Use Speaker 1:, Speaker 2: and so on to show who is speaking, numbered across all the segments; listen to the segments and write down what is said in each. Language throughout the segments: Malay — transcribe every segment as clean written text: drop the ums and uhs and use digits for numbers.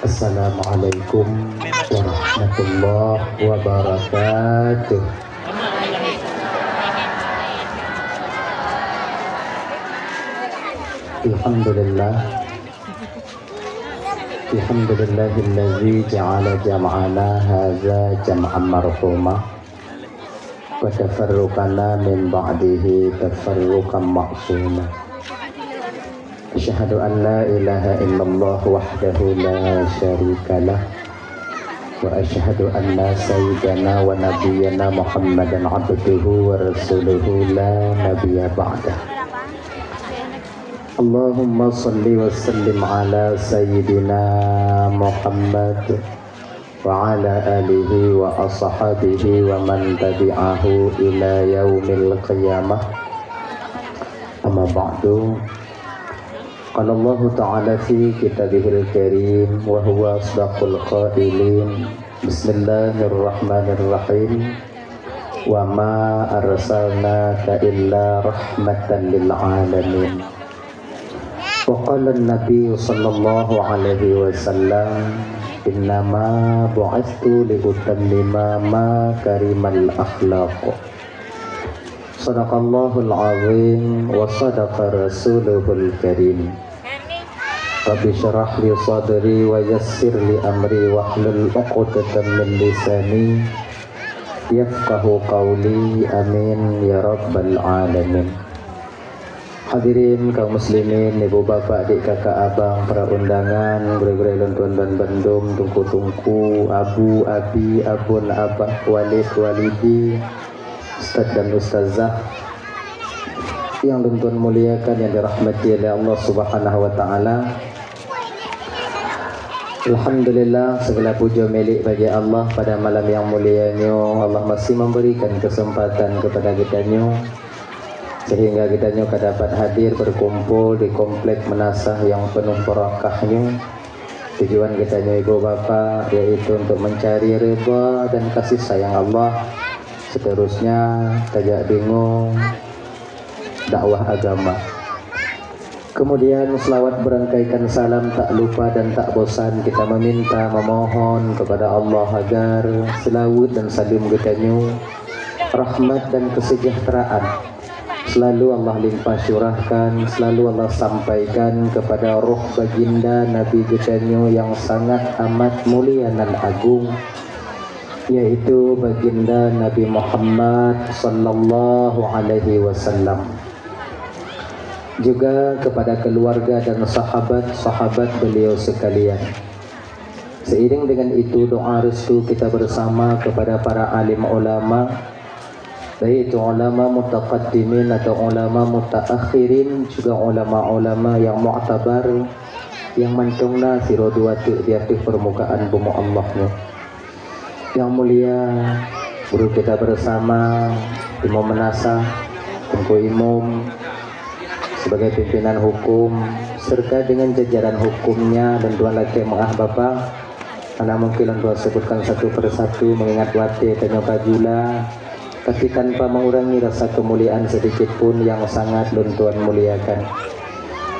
Speaker 1: Assalamualaikum warahmatullahi wabarakatuh. Alhamdulillah. Alhamdulillahilladzi ja'ala jam'ana hadza jam'an marhuma wa tafarruqana min ba'dihi tafarruqan ma'suma. Asyhadu an la ilaha illallah wahdahu la syarikalah wa asyhadu anna sayyidana wa nabiyyana Muhammadan abduhu wa rasuluhu la nabiyya ba'dah. Allahumma salli wa sallim ala sayyidina Muhammad wa ala alihi wa ashabihi wa man tabi'ahu ila yaumil qiyamah. Amma ba'du. Qala Allah Ta'ala fi kitabihil karim wa huwa asdaqul qailin. Bismillahirrahmanirrahim. Wa ma arsalnaka illa rahmatan lil alamin. Wa qala an-nabiy sallallahu alaihi wasallam innama bu'ithtu li utammima makarimal akhlaq. Sadaqallahul azim wa sadaqa rasuluhul karim. Rabbi syrah li sadri wa yassir li amri wahlul 'uqdatam min lisani yafqahu qawli, amin ya rabbal alamin. Hadirin kaum muslimin, ibu bapak, adik kakak abang, para undangan, gure-gure lontuan dan bandung, tungku-tungku, abu, abi, abun, abah, walid, walidi, ustaz dan ustazah yang lontuan muliakan, yang dirahmati oleh Allah Subhanahu wa taala. Alhamdulillah, segala puja milik bagi Allah. Pada malam yang mulianya Allah masih memberikan kesempatan kepada kitanya sehingga kita dapat hadir berkumpul di komplek Menasah yang penuh barakahnya. Tujuan kita ibu bapa yaitu untuk mencari ridha dan kasih sayang Allah. Seterusnya tajak bingung dakwah agama. Kemudian selawat berangkaikan salam tak lupa dan tak bosan kita meminta memohon kepada Allah agar selawat dan salim kita rahmat dan kesejahteraan selalu Allah limpah curahkan, selalu Allah sampaikan kepada roh baginda Nabi Gedanyo yang sangat amat mulia dan agung, yaitu baginda Nabi Muhammad sallallahu alaihi wasallam. Juga kepada keluarga dan sahabat-sahabat beliau sekalian. Seiring dengan itu doa restu kita bersama kepada para alim ulama, baik itu ulama mutaqaddimin atau ulama mutaakhirin, juga ulama-ulama yang mu'tabar yang mantungna siroduati di atas permukaan bumi Allahnya. Yang mulia guru kita bersama Imam Menasah, Tengku Imam sebagai pimpinan hukum serta dengan jajaran hukumnya dan dua laki mengah bapa. Karena mungkin untuk sebutkan satu persatu mengingat wate tanya kajula, tapi tanpa mengurangi rasa kemuliaan sedikit pun yang sangat luntuan muliakan.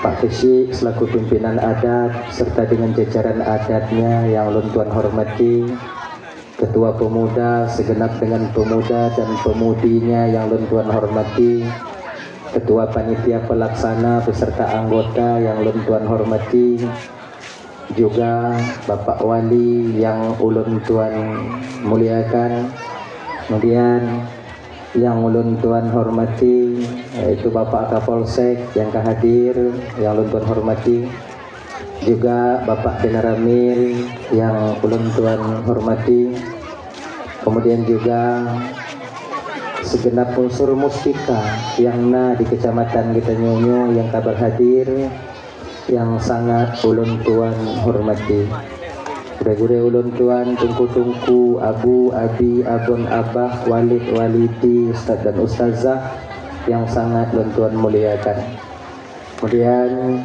Speaker 1: Pak Kesyik selaku pimpinan adat serta dengan jajaran adatnya yang luntuan hormati, Ketua Pemuda segenap dengan pemuda dan pemudinya yang luntuan hormati, Ketua Panitia Pelaksana beserta anggota yang luntuan hormati, juga Bapak Wali yang ulun tuan muliakan. Kemudian yang ulun tuan hormati yaitu Bapak Kapolsek yang hadir, yang ulun tuan hormati, juga Bapak Denaramil yang ulun tuan hormati, kemudian juga segenap unsur mustika yang di kecamatan kita Nyonyo yang kabar hadir yang sangat ulun tuan hormati. Gure-gure ulun tuan, tungku-tungku, abu, abi, abun, abah, walid, walidi, ustaz dan ustazah yang sangat ulun tuan muliakan. Kemudian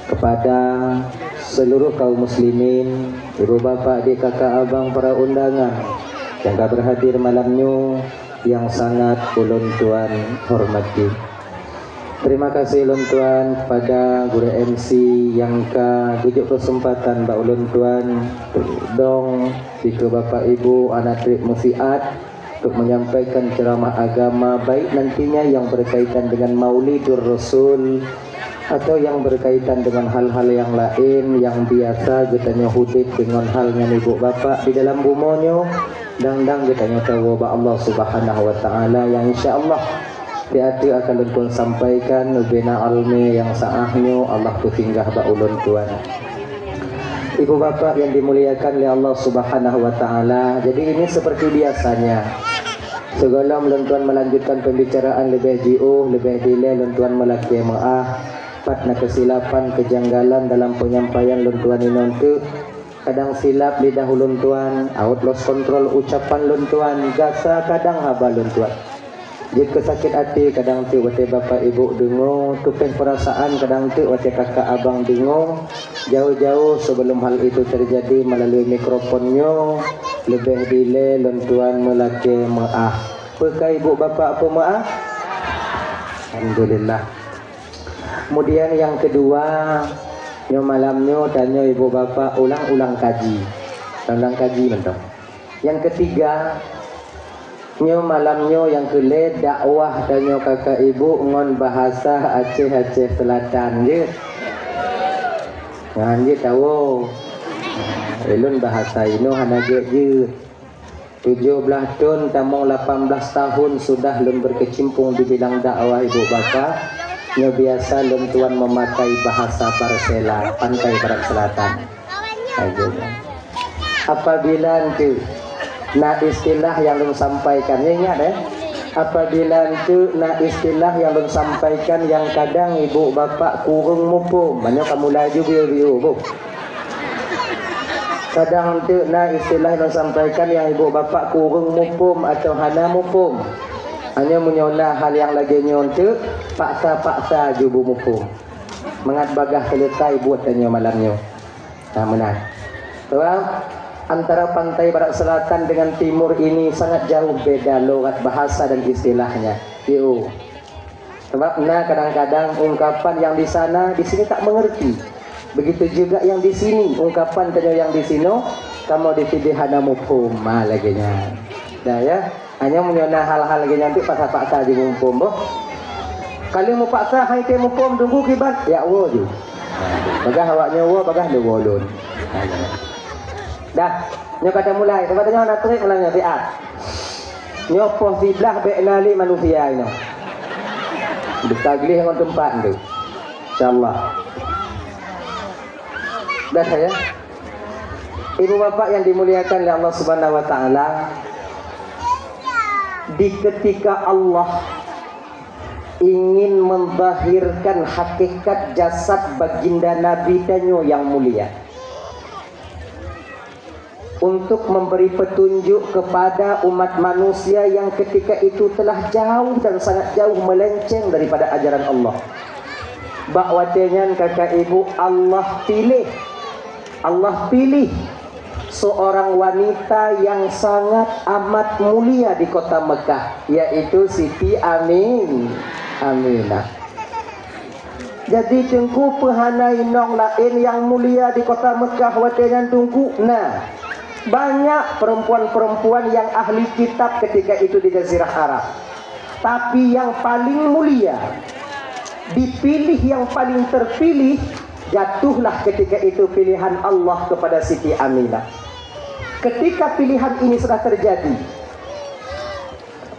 Speaker 1: kepada seluruh kaum muslimin, ibu bapak, adik kakak abang, para undangan yang kabar hadir malamnya yang sangat ulun tuan hormati. Terima kasih ulun tuan pada guru MC yang gujuk kesempatan Mbak ulun tuan dong jika Bapak Ibu anak trip musiat untuk menyampaikan ceramah agama baik nantinya yang berkaitan dengan Maulidur Rasul atau yang berkaitan dengan hal-hal yang lain yang biasa getanya hudit dengan halnya ibu bapak di dalam bumonyo dan getanya tahu ba Allah Subhanahu wa taala yang insyaallah hati akan ulun sampaikan ubena almi yang saahnya Allah tu singgah ba ulun tuan. Ibu bapak yang dimuliakan oleh Allah Subhanahu wa taala. Jadi ini seperti biasanya. Segala ulun tuan melanjutkan pembicaraan lebih jauh, lebih dile ulun tuan melaki maah patna kesilapan kejanggalan dalam penyampaian ulun tuan ini untuk kadang silap lidah ulun tuan, out lost control ucapan ulun tuan, gasa kadang haba ulun tuan. Jika sakit hati kadang tu wate bapak ibu dengung, tupeh perasaan kadang tu wate kakak abang dengung. Jauh-jauh sebelum hal itu terjadi melalui mikrofonnya lebih dile ulun tuan melaki maaf. Apakah ibu bapak apa maaf? Alhamdulillah. Kemudian yang kedua, nyo malamnya tanya ibu bapak ulang-ulang kaji. Ulang kaji betul. Yang ketiga, nyo malamnya yang kelima dakwah tanya kakak ibu ngon bahasa Aceh Selatan je. Ngan je tahu. Elun bahasa ino hana je. 17 tahun tamong 18 tahun sudah lun berkecimpung di bidang dakwah ibu bapak. Yang biasa lun tuan memakai bahasa Parsela, Pantai Barat Selatan. Apabila nanti na istilah yang lun sampaikan, ingat apabila nanti na istilah yang lun sampaikan yang kadang ibu bapak kurung mupum, banyak kamu laju biu-biu bu. Kadang nanti na istilah yang lun sampaikan yang ibu bapak kurung mupum atau hana mupum. Hanya menyolah hal yang lagi nyontek paksa-paksa jubu mupung mengat bagah selesai buat tanya malamnya. Nah menang sebab antara Pantai Barat Selatan dengan Timur ini sangat jauh beda logat bahasa dan istilahnya. Sebab kadang-kadang ungkapan yang di sana di sini tak mengerti. Begitu juga yang di sini ungkapan tanya yang di sini kamu ditidih hana mupung lagi nya. Dah ya. Hanya menyona hal-hal lagi nanti paksa-paksa di mumpum boh. Kali mau paksa hai te mumpum tunggu kibat ya wo ju. Bagah awaknya wo bagah de wolun. Dah, nyo kata mulai, tempatnya nak trik mulanya biat. Nyo posiblah be nali manusia ini. Ditaglih ngon tempat tu. Insyaallah. Dah saya. Ibu bapak yang dimuliakan oleh Allah Subhanahu wa taala, di ketika Allah ingin membahirkan hakikat jasad baginda Nabi Danyo yang mulia untuk memberi petunjuk kepada umat manusia yang ketika itu telah jauh dan sangat jauh melenceng daripada ajaran Allah. Bakwatenya kakak ibu Allah pilih seorang wanita yang sangat amat mulia di kota Mekah, yaitu Siti Aminah. Jadi tungku pehanai nong lain yang mulia di kota Mekah watenan tungku. Nah, banyak perempuan-perempuan yang ahli kitab ketika itu di Jazirah Arab. Tapi yang paling mulia, dipilih yang paling terpilih, jatuhlah ketika itu pilihan Allah kepada Siti Aminah. Ketika pilihan ini sudah terjadi,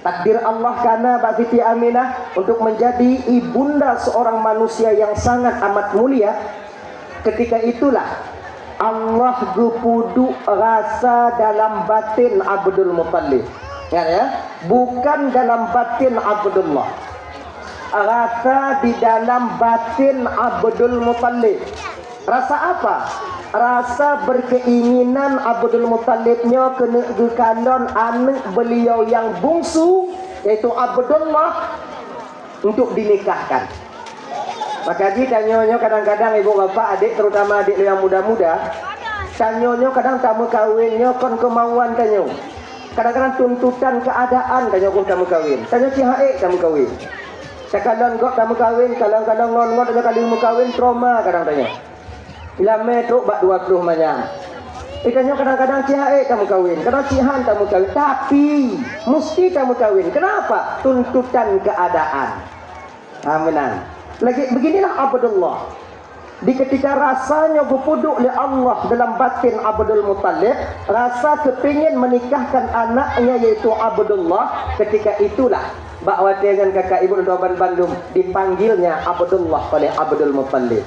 Speaker 1: takdir Allah karena Mbak Siti Aminah untuk menjadi ibunda seorang manusia yang sangat amat mulia. Ketika itulah Allah gupudu rasa dalam batin Abdul Muttalib. Ya, bukan dalam batin Abdullah. Rasa di dalam batin Abdul Muttalib. Rasa apa? Rasa berkeinginan Abdul Muttalibnya kena gekalon anak beliau yang bungsu, yaitu Abdullah, untuk dinikahkan. Maka tanyonyo kadang-kadang ibu bapak adik, terutama adik yang muda-muda, tanyonyo kadang tamu kawinnya kon kemauan tanyo. Kadang-kadang tuntutan keadaan tanyo kon tamu kawin. Tanyo cihae tamu kawin. Sekalon gok tak kawin, kadang-kadang ngon-ngon aja kali mau kawin trauma kadang-kadang. Bila metro bak 20 macam. Ikannya kadang-kadang cihae kamu kawin, kadang cihan kamu kawin, tapi mesti kamu kawin. Kenapa? Tuntutan keadaan. Aminan. Lagi beginilah Abdullah. Di ketika rasanya berpuduk oleh Allah dalam batin Abdul Muttalib, rasa kepingin menikahkan anaknya yaitu Abdullah, ketika itulah Mbak Wati dan kakak ibu Doban Bandung dipanggilnya Abdullah oleh Abdul Muttalib.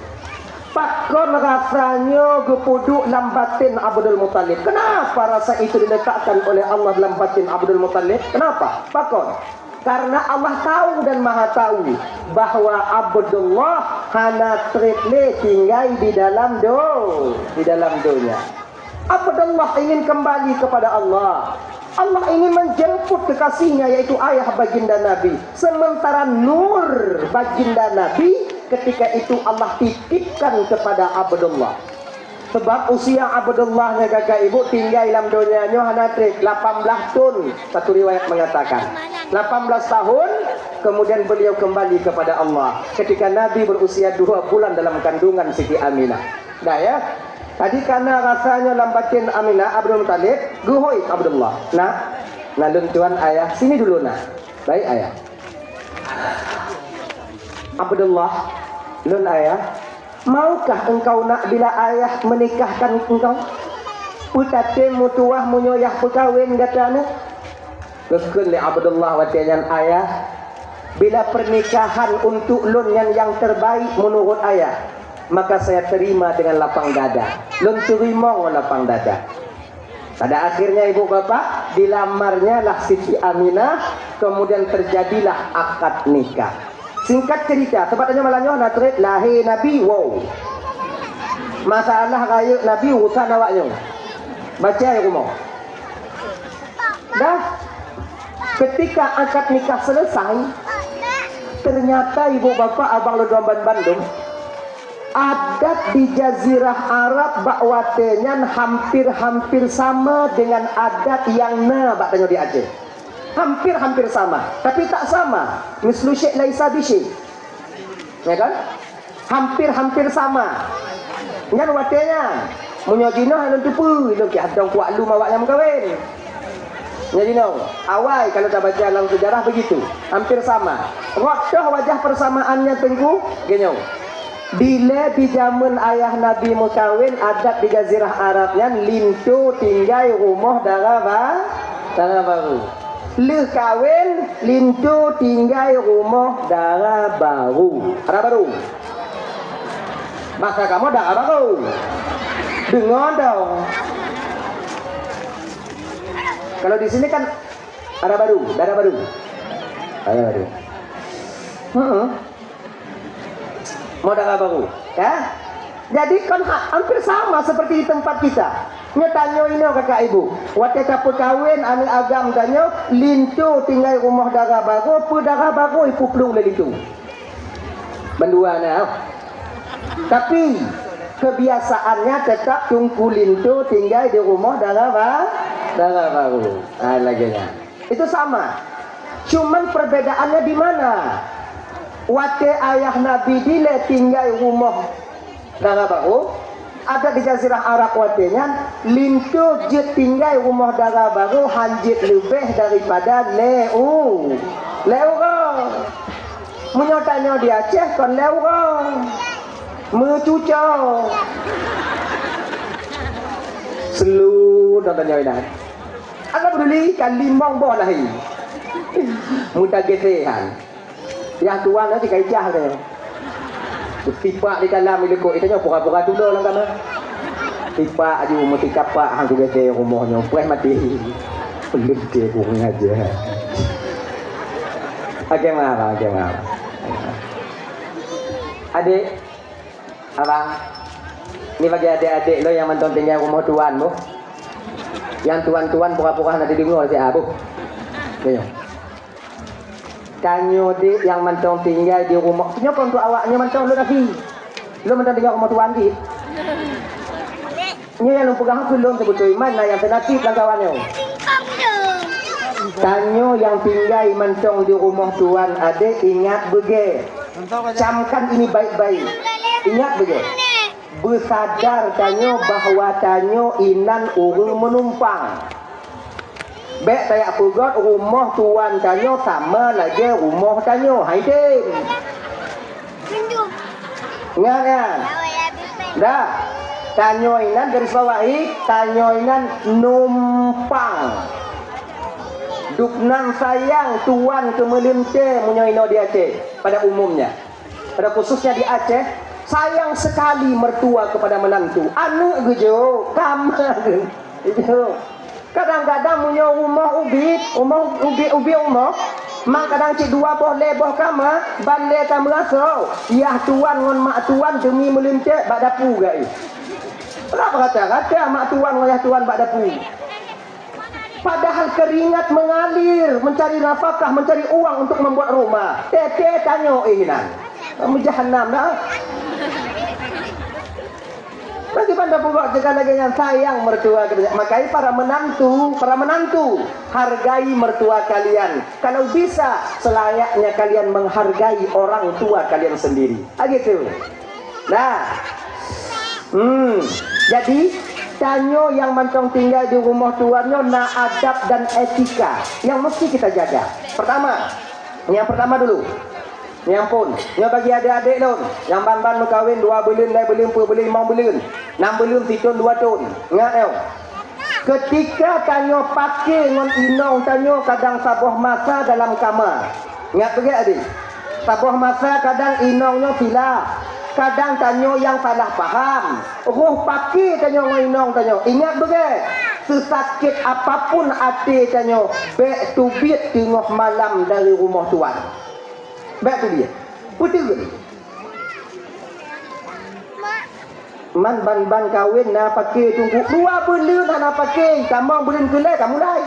Speaker 1: Pakon rasanya berpuduk dalam batin Abdul Muttalib. Kenapa rasa itu diletakkan oleh Allah dalam batin Abdul Muttalib? Kenapa? Pakon. Karena Allah tahu dan maha tahu bahwa Abdullah hana tretle tinggal di dalam donya. Abdullah ingin kembali kepada Allah. Allah ingin menjemput kekasihnya yaitu ayah baginda Nabi. Sementara nur baginda Nabi ketika itu Allah titipkan kepada Abdullah. Sebab usia Abdullah kakak ibu tinggal dalam dunianya hana trik 18 tahun. Satu riwayat mengatakan 18 tahun kemudian beliau kembali kepada Allah ketika Nabi berusia 2 bulan dalam kandungan Siti Aminah. Dah ya. Tadi karena rasanya lambatin Aminah Abdul Muttalib, guhoi Abdullah. Nah, nalun tuan ayah sini dulu nah. Baik ayah. Abdullah, lun ayah, maukah engkau nak bila ayah menikahkan engkau? Utate mutuah munyoyah perkawin katanya. Gekun li Abdullah watian ayah, bila pernikahan untuk lun yang terbaik menurut ayah, maka saya terima dengan lapang dada. Lun terima dengan lapang dada. Pada akhirnya ibu bapak dilamarnya lah Siti Aminah, kemudian terjadilah akad nikah. Singkat cerita, sebabnya malahnya natret lahir Nabi, wow. Masalah kayu Nabi urusan awaknya. Baca ya rumah. Dah. Ketika akad nikah selesai, ternyata ibu bapak abang Doban Bandung, adat di Jazirah Arab bakwatenya hampir-hampir sama dengan adat yang baknya di Aceh. Hampir-hampir sama, tapi tak sama. Mislu syekh laisa bisyik. Ya kan? Hampir-hampir sama. Ngan watenya munyojino halun tupu, lu ki hadang kuat lu mawaknya mengkawin. Jadi awal kalau kita baca dalam sejarah begitu, hampir sama. Waktu wajah persamaannya tengku, gini. Bila di zaman ayah Nabi mukawin, adat di Jazirah Arabnya lintu tinggal rumah darah baru. Leh kawin lintu tinggal rumah darah baru. Darah baru. Maka kamu darah baru. Dengar dong. Kalau di sini kan darah baru. Mau darah baru, ya? Jadi kan hampir sama seperti di tempat kita. Nyetanyo ini kakak ibu, waktu kapur kawin anu agam tanyo lintu tinggal rumah darah baru, darah baru ipu pelung lelitu. Bendua nah. Tapi kebiasaannya tetap tungku lintu tinggal di rumah darah baru. Laginya. Itu sama. Cuman perbedaannya di mana? Waktu ayah Nabi dile tinggal rumah darah baru, ada di Jazirah Arab waktunya lintu je tinggal rumah darah baru hanjit lebih daripada leu. Menyotanya di Aceh kan leu. Mencucau. Selu nontonnya ini. Agak peduli kan limang boh lahi. Mudah gesehan. Yang tuan nanti kaijah dia. Tipak di dalam ilekok itu pura-pura dulu lang kana. Tipak aja mesti kapak hang gede rumahnya puas mati. Belum dia kurang aja. Oke marah. Adik, abang, ini bagi adik-adik lo yang menonton tinggal rumah tuanmu. Yang tuan-tuan pura-pura nanti dengar si Abu. Ayo. Kanyo dik yang mentong tinggal di rumah. Kenapa untuk awaknya mentong lu lagi? Lu mentong tinggal rumah tuan dik. Ini yang lu pegang belum sebetulnya mana yang tenatif dan kawannya.
Speaker 2: Tanyo yang tinggal mencong di rumah tuan adik, ingat bege. Camkan ini baik-baik. Ingat bege. Bersadar tanyo bahawa tanyo inan urung menumpang. Bek tayak pugot rumah tuan tanyo sama lagi rumah tanyo. Haidin. Ingat kan? Dah. Tanyo inan garis bawahi, tanyo inan numpang. Duknang sayang tuan kemelince munyoino di Aceh pada umumnya. Pada khususnya di Aceh, sayang sekali mertua kepada menantu. Anu gejo, kama gejo. Kadang-kadang munyo umah ubi mang kadang cik dua boh leboh kama, bande kama raso. Yah tuan ngon mak tuan demi melince bak dapu gai. Kenapa kata mak tuan ngayah tuan bak dapu? Padahal keringat mengalir mencari nafkah, mencari uang untuk membuat rumah. Tete tanyo inan. Kamu jahanam dah. Bagi pandai buat segala yang sayang mertua. Makanya para menantu hargai mertua kalian. Kalau bisa selayaknya kalian menghargai orang tua kalian sendiri. Gitu. Nah. Jadi tanyo yang mencong tinggal di rumah tuannya na adab dan etika yang mesti kita jaga. Yang pertama dulu. Yang pun, yang bagi adik-adik lon, yang ban-ban berkahwin 2 bulan, 2 bulan, 4 bulan, 5 bulan, 6 bulan, 7 tahun, 2 tahun. Ingat tau. Ketika tanyo pakai ngon inong tanyo kadang sabuh masa dalam kamar. Ingat begitu adik? Sabuh masa kadang inongnya silap. Kadang tanyo yang salah paham. Roh pakai tanyo nginong tanyo. Ingat betul. Sesakit apapun hati tanyo, baik tu biat tengah malam dari rumah tuan. Baik tu dia. Betul. Man ban kawin na pakai tunggu 2 bulan na pakai. Kamu bulan ke-9 kamu mulai.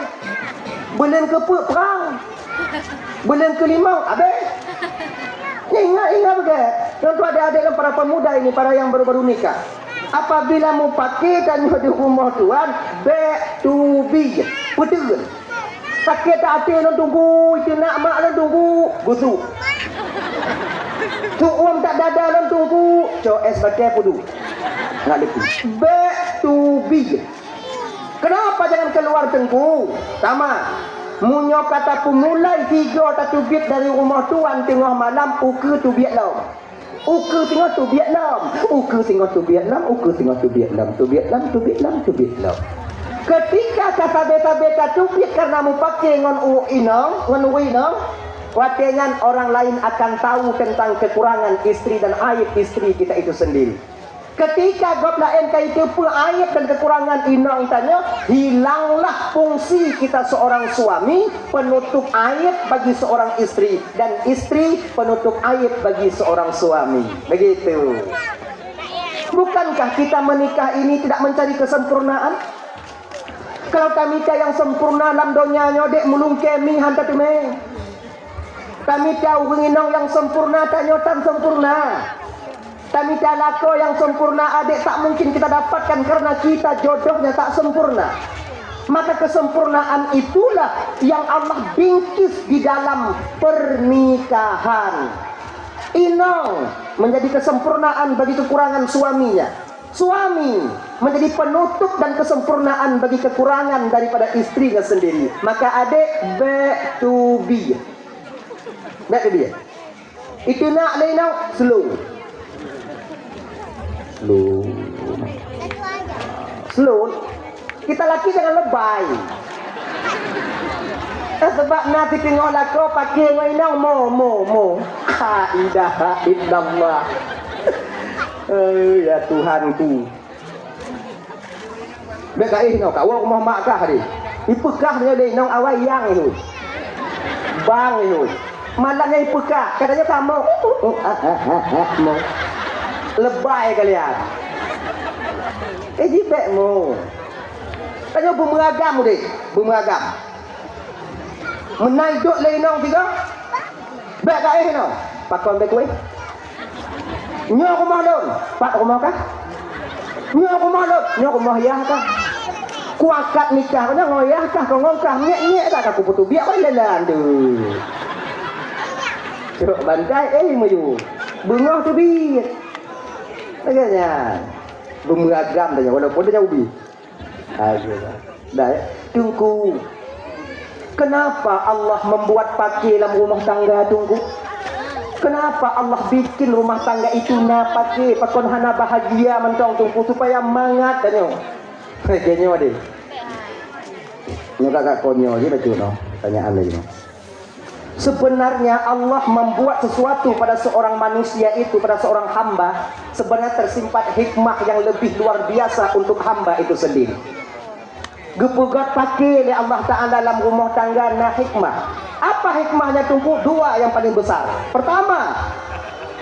Speaker 2: Bulan ke-4 perang. Bulan ke-5 habis. Ingat betul. Tentu adik-adik dan para pemuda ini, para yang baru-baru nikah. Apabila mau pakai tanyo di rumah tuan, back to be. Betul. Sakit hati nak tunggu, itu nak mak nak tunggu, busuk. Tu uang tak dada nak tunggu, es bagai pudu. Nak lebih. Back to be. Kenapa jangan keluar tengku? Sama. Munyo kata pemulai 3 atau bit dari rumah tuan tengah malam uke tu Vietnam. Uke tengah tu Vietnam. Uke tengah tu Vietnam. Uke tengah tu Vietnam. Tu Vietnam, tu Vietnam, tu Vietnam. Ketika kata beta-beta tu bit karena mu pakai ngon inong, ngon inong, watengan orang lain akan tahu tentang kekurangan istri dan aib istri kita itu sendiri. Ketika gopla NK itu pun aib dan kekurangan inong tanya, hilanglah fungsi kita seorang suami penutup aib bagi seorang istri dan istri penutup aib bagi seorang suami. Begitu. Bukankah kita menikah ini tidak mencari kesempurnaan? Kalau kami yang sempurna dalam dunia nyodek mulung kemi hantar tu me. Kami tahu inong yang sempurna tak nyotan sempurna. Kami lako yang sempurna adik tak mungkin kita dapatkan karena kita jodohnya tak sempurna. Maka kesempurnaan itulah yang Allah bingkis di dalam pernikahan. Inong menjadi kesempurnaan bagi kekurangan suaminya. Suami menjadi penutup dan kesempurnaan bagi kekurangan daripada istrinya sendiri. Maka adik back to be. Back to be. Itu nak inong slow. Slow. Kita laki jangan lebay. Sebab nanti tengok lako pakai inong mo. Idah idamah. Ya Tuhanku. Bekai inong kau rumah mak kah ni? Ipekah dia inong awal yang itu. Bang itu. Malangnya ipekah. Katanya kamu. Mau. Lebay kalian. Jibekmu. Tanya bumeragam dek. Bumeragam. Menaiduk lenong tiga. Bek kae no. Pakon bek kowe. Nyo rumah don. Pak rumah kah? Nyo rumah don. Nyo rumah ya kah? Kuakat nikah kau ngoyah kah kau ngongkah nyek tak aku putu biar kau lelan tu. Cuk bantai maju. Bengah tu bi. Agaknya beragam tanya walaupun dia ubi. Dah tunggu. Kenapa Allah membuat pakai dalam rumah tangga tunggu? Kenapa Allah bikin rumah tangga itu na pakai pakon hana bahagia mentong tunggu supaya mangat tanya. Kayaknya wadi. Nyokak konyol je betul no. Tanyaan lagi no. Sebenarnya Allah membuat sesuatu pada seorang manusia itu, pada seorang hamba, sebenarnya tersimpan hikmah yang lebih luar biasa untuk hamba itu sendiri. Gepegat pakai oleh Allah Ta'ala dalam rumah tangga na hikmah. Apa hikmahnya tunggu? Dua yang paling besar. Pertama,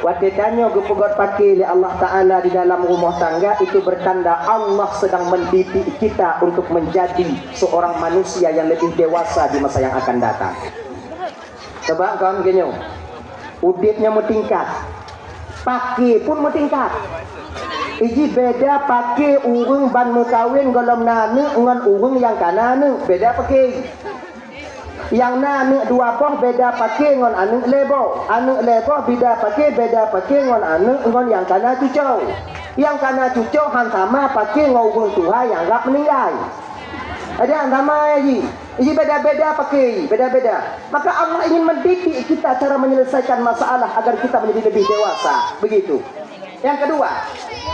Speaker 2: waktu tanya gepegat pakai oleh Allah Ta'ala di dalam rumah tangga itu bertanda Allah sedang mendidik kita untuk menjadi seorang manusia yang lebih dewasa di masa yang akan datang. Sebab kawan genyo, udipnya mentingkat, pakai pun mentingkat. Iji beda pakai urung ban mukawin golom nane dengan urung yang kanane beda pakai. Yang nane dua boh beda pakai ngon ane lebo beda pakai ngon ane ngon yang kana cucau. Yang kana cucau han sama pakai ngurung Tuhan yang gak meninggal. Ada yang sama Iji beda-beda pakai, beda-beda. Maka Allah ingin mendidik kita cara menyelesaikan masalah agar kita menjadi lebih dewasa. Begitu. Yang kedua,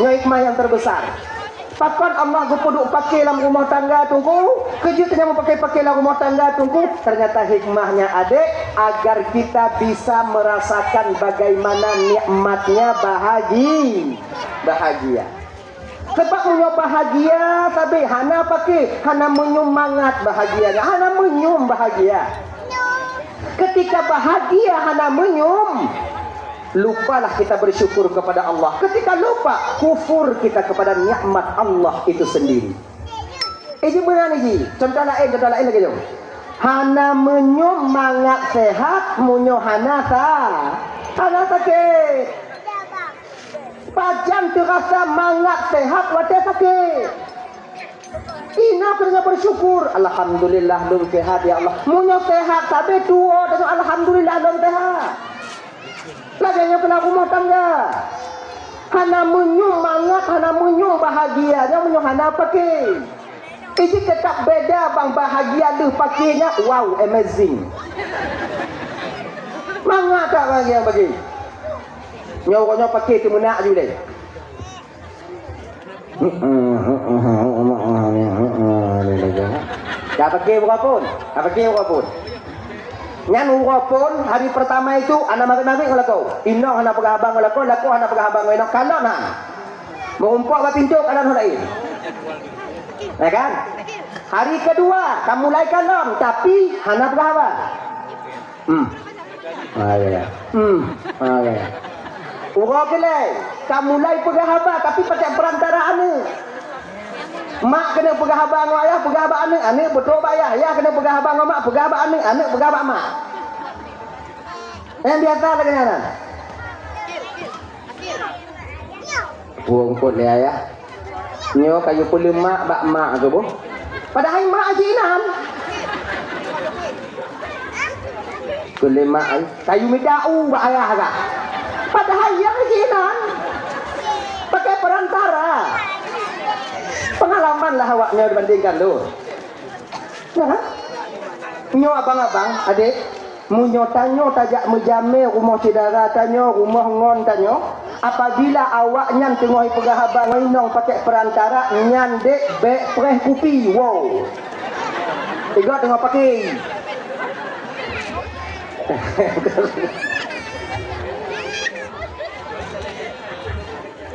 Speaker 2: hikmah yang terbesar. Pakon Allah gupuduk pakai dalam rumah tangga tunggu. Kejutnya mau pakai dalam rumah tangga tunggu. Ternyata hikmahnya adik agar kita bisa merasakan bagaimana nikmatnya bahagia. Sebab punya bahagia tapi hana pakai, hana menyemangat bahagianya, hana menyum bahagia. Ketika bahagia hana menyum, lupalah kita bersyukur kepada Allah. Ketika lupa, kufur kita kepada nikmat Allah itu sendiri. Ini benar ni. Contoh lain lagi jom. Hana menyum mangat sehat, munyo hana sakit. Pajang terasa mangat sehat wadah sakit. Ina kena bersyukur. Alhamdulillah lum sehat ya Allah. Munyo sehat tapi tua dan alhamdulillah lum sehat. Laganya kena rumah tangga. Hana menyum mangat, hana menyum bahagia. Yang menyum hana pakai. Ini tetap beda bang bahagia lu pakainya. Wow, amazing. Mangat tak bagi yang bagi. Nyawa pakai tu menak je boleh. Dah pakai berapa pun. Nyan pun hari pertama itu anak mari-mari ngelako. Ino hana pegabang ngelako, lako hana pegabang ngelako. Kanan nah. Mengumpuk ke pintu kanan lain. Ya kan? Hari kedua kamu mulai kanan tapi hana pegabang. Urang kelai, kamu mulai pegahaba tapi pakai perantaraan ni. Mak kena pegahaba dengan ayah, pegahaba anak betul bayar. Ayah kena pegahaba dengan mak, pegahaba anak pegahaba mak. Yang biasa lagi kan? Buang kot le ayah. Nyo kayu pula mak bak mak ke boh. Padahal mak ajinan. Kule mak kayu midau bak ayah agak. Padahal yang kejinan pakai perantara. Pengalaman lah awaknya dibandingkan tu. Nah, nyo abang-abang, adik, munyo tanyo tajak mejame rumah saudara tanyo, rumah ngon tanyo. Apabila awaknya tengok pegahaba nginong pakai perantara, nyan dek bek preh kupi. Wow. Tiga tengok pakai.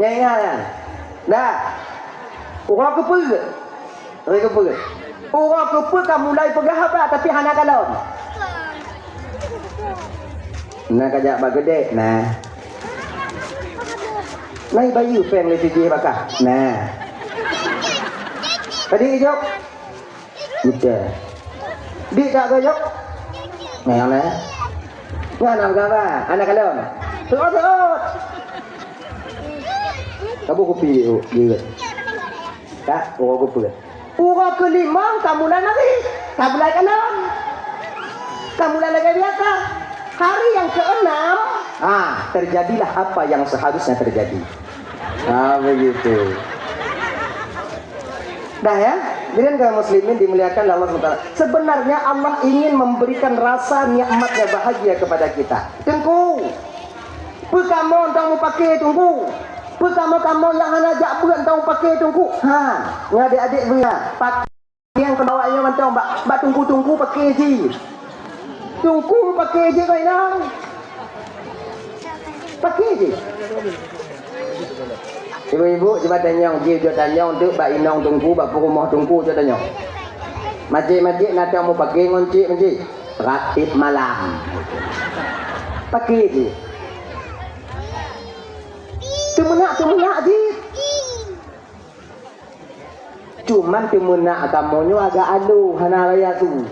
Speaker 2: Nyanyian. Dah. Orang kepul. Orang kepul kan mulai pegahaba tapi hana kalon. Nak kajak bagedek nah. Nai bayu peng le tiji bakah. Nah. Tadi jok. Gitu. Di tak jok. Nah, nah. Ngana gaba, anak kalon. Terus. Kamu kopi juga. Tak, orang kopi. Pura kelima kamu lagi. Kamu lagi keenam. Kamu lagi biasa. Hari yang keenam, terjadilah apa yang seharusnya terjadi. Begitu. Dah ya, dengan kaum muslimin dimuliakan Allah SWT. Sebenarnya Allah ingin memberikan rasa nikmatnya bahagia kepada kita. Tunggu, perkamu tahu pakai tunggu. Perkamu yang anak buat tahu pakai tunggu. Adik-adik punya pakai yang kebawanya mantau mbak tunggu pakai je. Tunggu pakai je kau inang. Pakai je. Ibu-ibu coba tanya, dia tanya untuk Pak Inong tunggu, Pak rumah tunggu coba tanya. Masjid nanti mau pakai ngonci masjid. Ratib malam. Pakai je. Cuma je. Cuman kamunya agak alu hana raya tu.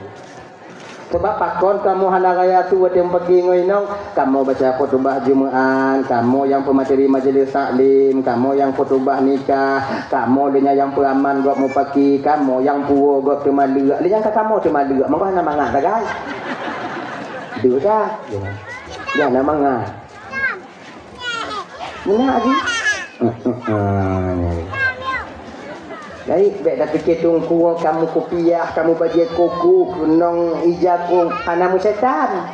Speaker 2: Sebab pakon kamu hana raya tu ada yang pergi ngoinong, kamu baca khutbah Jumaat, kamu yang pemateri majlis taklim, kamu yang khutbah nikah, kamu dengan yang peraman gak mau pergi, kamu yang puo gak cuma lek. Dia yang kamu cuma lek, mangko hana mangat dah guys. Dua dah. Ya hana mangat. Mana lagi? Baik, dah fikir tunggu kamu kopiah, kamu baju kuku, kunong hijab, anamu setan.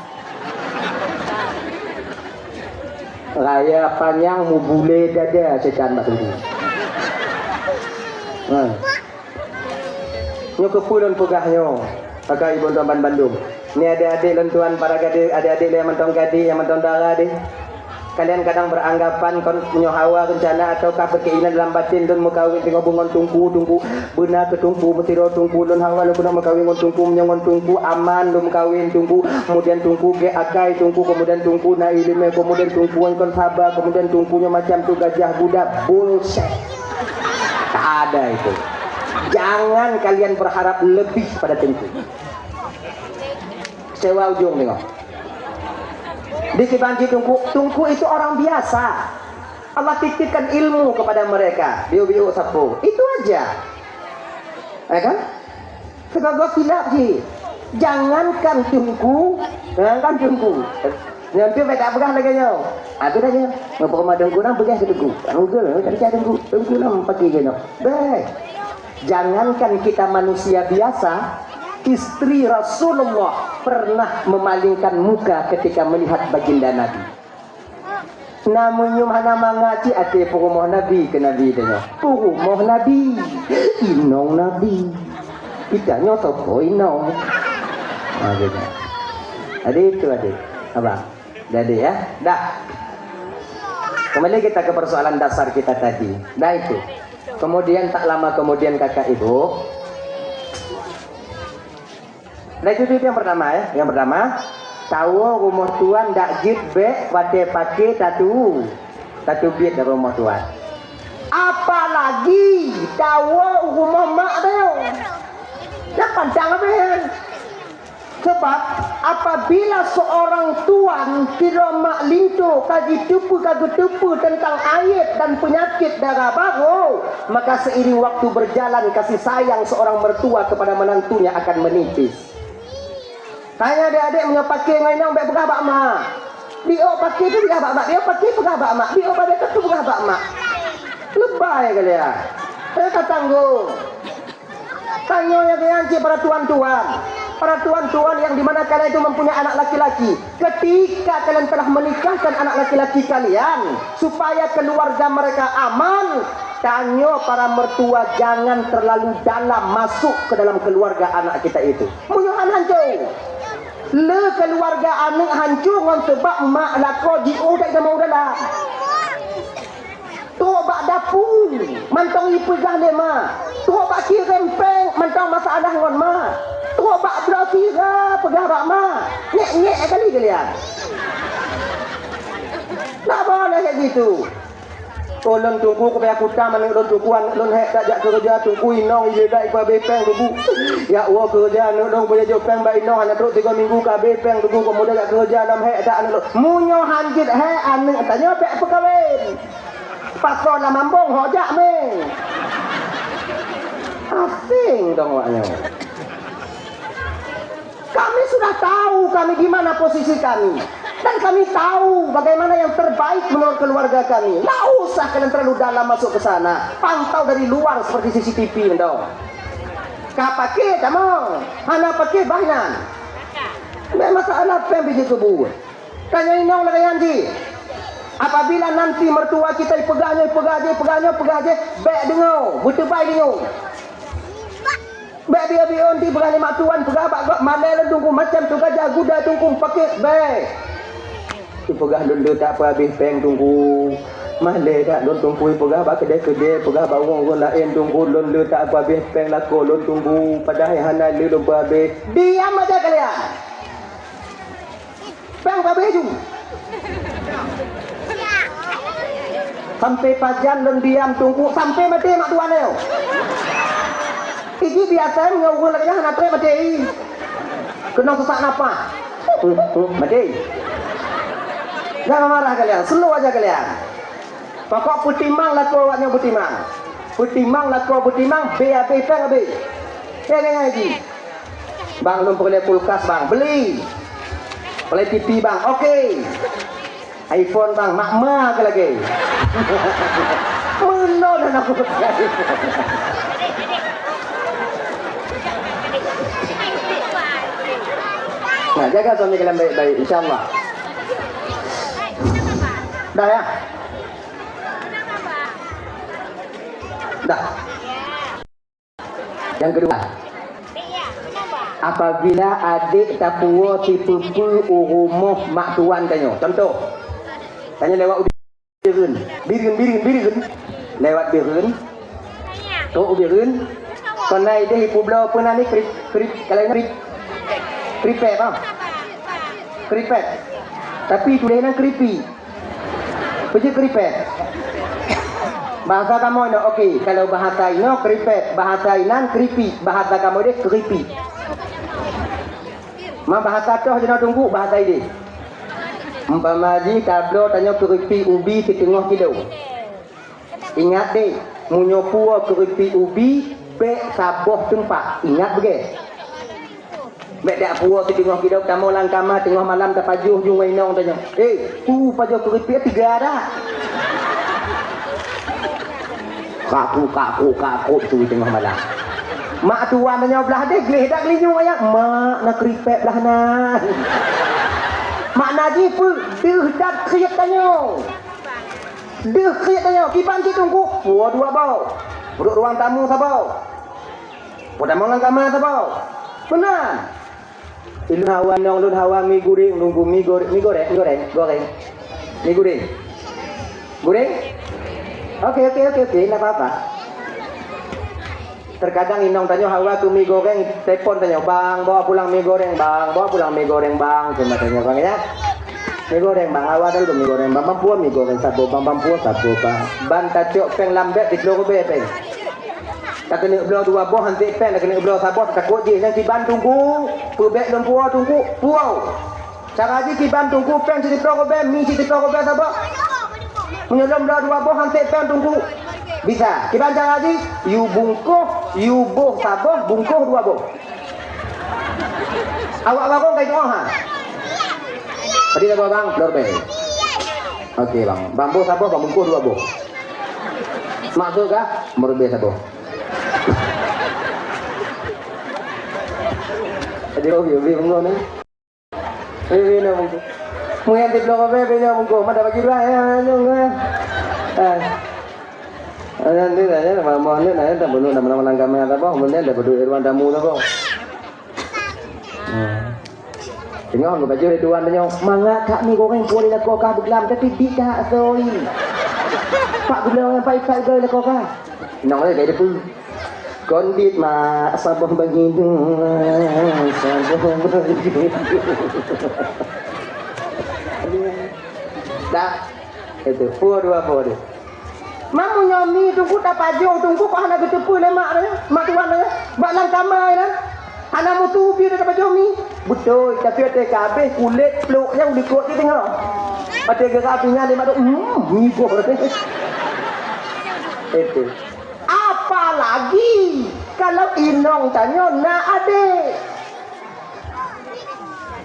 Speaker 2: Raya panjang mu bule dada setan mak tunggu. Nyo kepulun pegahnya. Pakai ibu tuan Bandung. Ni ada adik lentuan para gadis, adik-adik yang mentong gadis, yang mentong darah deh. Kalian kadang beranggapan kon punya hawa rencana ataukah berkeinginan dalam batin dan mengkawin dengan bungon tungku benar ke tungku metiro tungku dan hawa lu nak mengkawin dengan tungku menyangon tungku aman lu mengkawin tungku kemudian tungku ge akai tungku kemudian tungku na ilmu kemudian tungku kon sabar kemudian tungkunya macam tu gajah budak bullshit. Tak ada itu. Jangan kalian berharap lebih pada tungku. Sewa ujung tengok. Di Kibanji tungku itu orang biasa. Allah titipkan ilmu kepada mereka. Biu-biu sapu. Itu aja. Ya kan? Segala silap sih. Jangankan tungku. Nanti mereka pegang lagi nyo. Ada dah nyo. Ngapa rumah tungku nang pegang ke tungku. Udah, cari tungku. Tungku nang pakai nyo. Baik. Jangankan kita manusia biasa. Istri Rasulullah pernah memalingkan muka ketika melihat baginda Nabi. Namun mana mengaji ate purumah Nabi ke Nabi dia. Purumah Nabi, inong Nabi. Kita nyoto ko inong. Gitu. Adik itu adik. Abang. Jadi ya. Dah. Kembali kita ke persoalan dasar kita tadi. Dah itu. Kemudian tak lama kemudian kakak ibu. Nah itu yang pertama ya. Yang pertama, tahu rumah tuan dak jit be wate pakai tatu biat dari rumah tuan. Apalagi tahu rumah mak dia. Dah pandang apa ya? Sebab apabila seorang tuan tidak mak lintu kaji tupu tentang ayat dan penyakit darah baru, maka seiring waktu berjalan kasih sayang seorang mertua kepada menantunya akan menipis. Tanya adik-adik pakai ngainang baik pegah bak mak. Dia pakai tu pegah bak mak. Dia pakai pegah bak mak. Dia pada tu pegah bak mak. Lebay kalian. Saya tanggung. Tanya yang dianci para tuan-tuan. Para tuan-tuan yang dimana kalian itu mempunyai anak laki-laki. Ketika kalian telah menikahkan anak laki-laki kalian. Supaya keluarga mereka aman. Tanya para mertua jangan terlalu dalam masuk ke dalam keluarga anak kita itu. Munyuhan hancur. Le keluarga anak hancur ngon sebab mak lako diudak sama udahlah. Tu bak dapur, mantong ipegah le mak. Tu bak kirempeng, mantong masalah ngon mak. Tu bak berasira pegah bak mak. Nyek kali kalian. Tak boleh kayak gitu. Tolong tunggu ke pihak kota mana don tungguan don hek tak jak kerja tunggu inong ije dak ipa bepeng tunggu. Ya wa kerja don boleh jo peng ba inong ana terus 3 minggu ka bepeng tunggu kemudian jak kerja dalam hek tak anu. Munyo hanjit hek anu tanya pek pekawin. Pasal la mambong hojak me. Asing dong waknya. Kami sudah tahu kami gimana posisi kami. Dan kami tahu bagaimana yang terbaik menurut keluarga kami. Nggak usah kalian terlalu dalam masuk ke sana. Pantau dari luar seperti CCTV dong. Kau pakai kamu, hana pakai bahinan. Tidak masalah apa yang begitu bu. Tanya ini orang lain ji. Apabila nanti mertua kita pegahnya, baik dengar, betul baik dengar. Baik dia nanti pegahnya mak tuan, pegah bak mana lah tunggu macam tu gajah guda tunggu pakai baik. Tu pegah dulu tak apa habis peng tunggu. Malay tak don tunggu pegah bak kedai pegah bak orang lain tunggu lon le tak apa habis peng lako lon tunggu padahal hana le lon habis. Diam aja kalian. Peng habis tu. Sampai pajan lon diam tunggu sampai mati mak tuan leo. Iki biasa ngau lagi hana tre mati. Kena sesak nafas. Mati. Jangan marah kalian, slow aja kalian. Pokok putimang lako awaknya putimang. Putimang lako putimang BAP peng habis. Lagi. Bang belum boleh kulkas bang, beli. Boleh TV bang, oke. iPhone bang, mak ke lagi. Menon dan aku pakai. Nah, jaga suami kalian baik-baik, insyaallah. Dah ya. Dah. Yang kedua. Apabila adik tapuo tipu-tipu urumuh mak tuan tanya. Contoh. Tanya lewat birun. Lewat birun. Tu birun. Konai dia publo pernah ni krip kalau ni kripet apa? Kripet. Tapi tu dia nak kripi. Pergi kripet. Bahasa kamu ini okey. Kalau bahasa ini kripet, bahasa ini kripi, bahasa kamu ini kripi. Ma bahasa tu jangan tunggu bahasa ini. Umpama ji kablo tanya kripi ubi setengah kilo. Ingat deh, munyopu kripi ubi be saboh tempat. Ingat begitu. Mek dak puo setengah kilo kamu lang kama tengah malam tak pajuh jung wainong tanya. Pajuh kripi 3 dah. Kaku tu tengah malam. Mak tuan tanya belah dek gleh dak gelinyung ayak. Mak nak kripet belah nan. Mak naji pun deh dak kriet tanya. Deh kriet tanya, kiban ki tunggu. Puo 2 bau. Duduk ruang tamu sabau. Pada malang kamar sabau. Benar. Ilun hawa mi goreng nunggu mi goreng. Mi goreng. Goreng? Oke, enggak apa-apa. Terkadang Inong tanya hawa tu mi goreng, telepon tanya, "Bang, bawa pulang mi goreng, Bang. Bawa pulang mi goreng, Bang." Cuma tanya Bang ya. Mi goreng, Bang. Hawa dulu mi goreng, Bang. Mampu mi goreng sabo, Bang. Ban tacok peng lambet di telur be peng. Tak kena belah 2 buah hantik pen, tak kena belah sabah takut je nanti ban tunggu, pebek dan puau tunggu, puau. Cara je kiban tunggu pen jadi telur be, mi jadi telur be sabah. Menyelom belah 2 buah hantik pen tunggu. Bisa. Kiban cara je, you bungkuh, you boh sabah, bungkuh 2 buah. Awak bakong kayak doang ha. Tadi tak bang, telur be. Okey bang, bambu sabah, bang bungkuh 2 buah. Maksud kah? Merbe sabah. Jadi hobi mungko ni. Ni mungko. Mungkin di blog apa ni mungko. Mana bagi dua ya mungko. Nanti nanya mama ni nanya tak perlu nama lang kami ada apa. Kemudian ada berdua irwan tamu tu apa. Tengok aku baju di tuan tanya, "Mangga kak ni goreng boleh nak kau kah beglam tapi tidak sorry." Pak gula yang baik-baik gaya nak kau kah. Nong ni dia pun. Kondit mak sabah begitu. Dah. Itu puan 2 puan. Mamu nyomi tunggu tak pajuh tunggu kau hendak bertepuk le mak dia. Mak tuan dia. Bak lang kamai dah. Anak mutu pi dia tak pajuh mi. Betul, tapi ada kabeh kulit peluknya udah kuat dia tengok. Ada gerak apinya dia mak tu. Ngibur. Itu. Apa lagi? Kalau inong tanya na adik.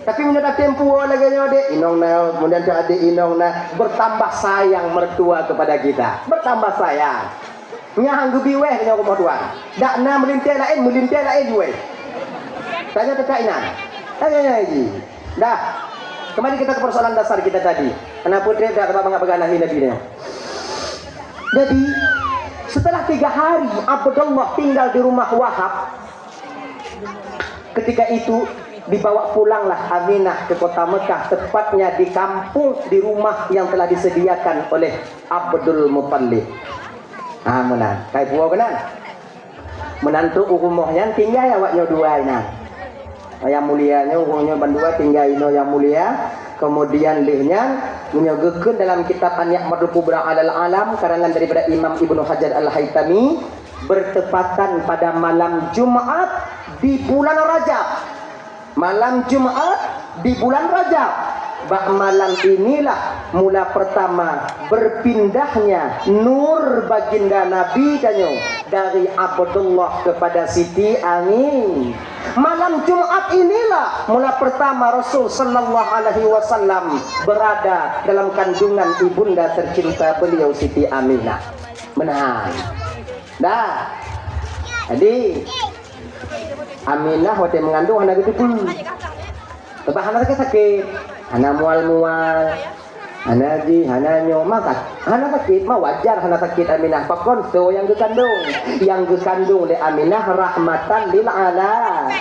Speaker 2: Tapi menurut tempo lagi adik inong na, kemudian tu adik inong na bertambah sayang mertua kepada kita. Bertambah sayang. Nya hang gubi weh nya rumah tuan. Dak na melintai lain weh. Tanya ke Kak Inan. Tanya lagi. Dah. Kembali kita ke persoalan dasar kita tadi. Kenapa dia tak dapat mengabaikan Nabi ni? Jadi setelah 3 hari Abdullah tinggal di rumah Wahab. Ketika itu dibawa pulanglah Aminah ke kota Mekah, tepatnya di kampung di rumah yang telah disediakan oleh Abdul Muttalib. Menan, kai puau kenan. Menantu rumahnya tinggal awaknya dua ina. Yang mulianya rumahnya bandua tinggal ino yang mulia. Kemudian lihnya menyogekeun dalam kitab An-Ni'matul Kubra 'alal Alam karangan daripada Imam Ibnu Hajar Al-Haytami bertepatan pada malam Jumat di bulan Rajab. Malam Jumat di bulan Rajab. Malam inilah mula pertama berpindahnya nur baginda Nabi kanyo dari Abdullah kepada Siti Amin. Malam Jumat inilah mula pertama Rasul sallallahu alaihi wasallam berada dalam kandungan ibunda tercinta beliau Siti Aminah. Menang. Dah. Jadi Aminah waktu mengandung anak itu pun. Sebab anak sakit, anak mual, anak di, anak nyomak, anak sakit, mah wajar anak sakit Aminah. Pakon so yang gekandung le Aminah rahmatan lil alam.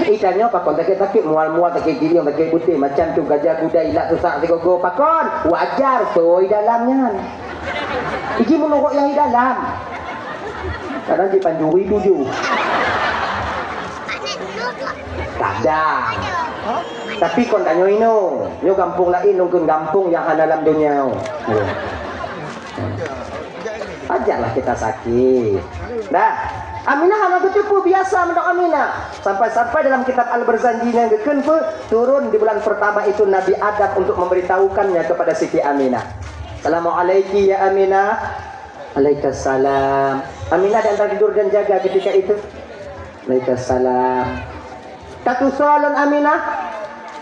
Speaker 2: Ikannya pakon sakit mual sakit gini, sakit putih macam tu gajah kuda ilak susah sigogo pakon wajar so di dalamnya. Iki menurut yang di dalam. Kadang dipanjuri tujuh. Kadang. Tapi kon tanyo ino, nyo kampung lain nungkun kampung yang dalam dunia. Ajarlah kita sakit. Dah. Aminah anak ketipu biasa mendak Aminah. Sampai-sampai dalam kitab Al-Barzanji yang geken turun di bulan pertama itu Nabi Adam untuk memberitahukannya kepada Siti Aminah. Assalamualaikum ya Aminah. Waalaikumsalam. Aminah dan tidur dan jaga ketika itu. Waalaikumsalam. Tatu soalon Aminah.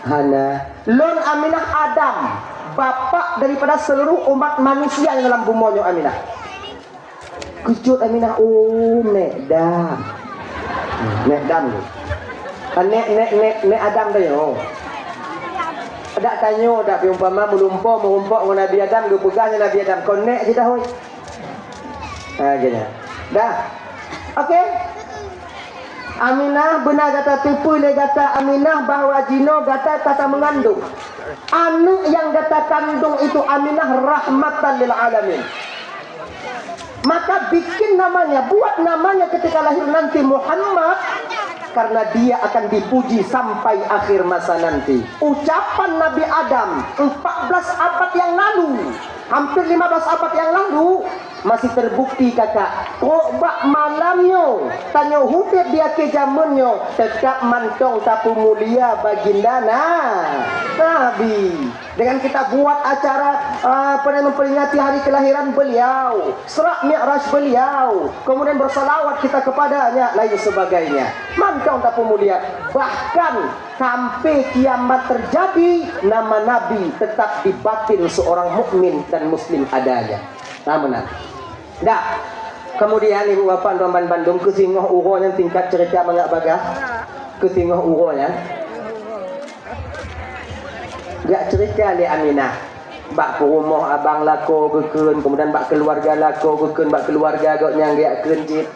Speaker 2: Hana. Lon Aminah Adam, bapak daripada seluruh umat manusia yang dalam bumonyo Aminah. Kucut Aminah nek dam. Nek dam. Nek Adam tu yo. Ada tanyo dak umpama melumpur mengumpuk dengan Nabi Adam dia pegangnya Nabi Adam. Konek je dah hoi. Gini. Dah. Okey. Aminah benar kata tipu le kata Aminah bahawa Jino kata mengandung. Anak yang kata kandung itu Aminah rahmatan lil alamin. Maka bikin namanya, buat namanya ketika lahir nanti Muhammad karena dia akan dipuji sampai akhir masa nanti. Ucapan Nabi Adam 14 abad yang lalu, hampir 15 abad yang lalu masih terbukti kakak. Kobak malamnya tanya hudib dia ke zamannya tetap mantong tapu mulia baginda Nabi. Dengan kita buat acara memperingati hari kelahiran beliau, Isra Mi'raj beliau, kemudian bersalawat kita kepadanya, lain sebagainya. Mantong tapu mulia. Bahkan sampai kiamat terjadi, nama Nabi tetap di batin seorang mukmin dan muslim adanya. Namun dah. Kemudian ibu bapak tuan Bandung kesingoh uronya tingkat cerita mangak bagah. Kesingoh uronya. Gak cerita le Aminah. Bak ke rumah abang lako geken, kemudian bak keluarga lako geken, bak keluarga gak nyang gak kenjit.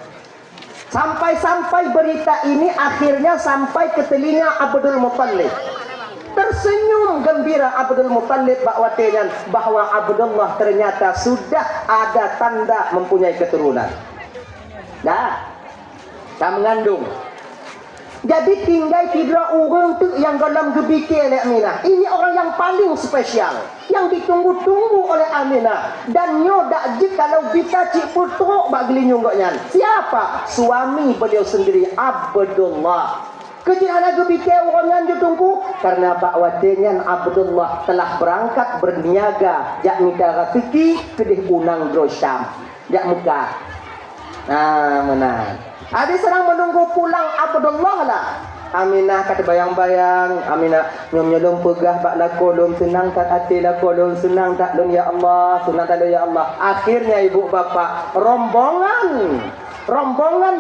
Speaker 2: Sampai-sampai berita ini akhirnya sampai ke telinga Abdul Muttalib. Tersenyum gembira Abdul Muttalib bahwa Abdullah ternyata sudah ada tanda mempunyai keturunan. Dah, tak mengandung. Jadi tinggal 3 orang tu yang dalam gebikir oleh Aminah. Ini orang yang paling spesial, yang ditunggu-tunggu oleh Aminah. Dan nyo dak jik kalau bita cik putruk bak gelinyung goknya. Siapa? Suami beliau sendiri Abdullah. Kecil anak gebikir orang yang ditunggu karena bakwatenya Abdullah telah berangkat berniaga jak minta rezeki kedih unang Drosyam jak Mekah. Menang. Adi sedang menunggu pulang Abdullah lah. Aminah kata bayang-bayang, Aminah nyom-nyolong pegah bak lakolom senang tak hati lakolom senang tak lun ya Allah, senang tak lun ya Allah. Akhirnya ibu bapa rombongan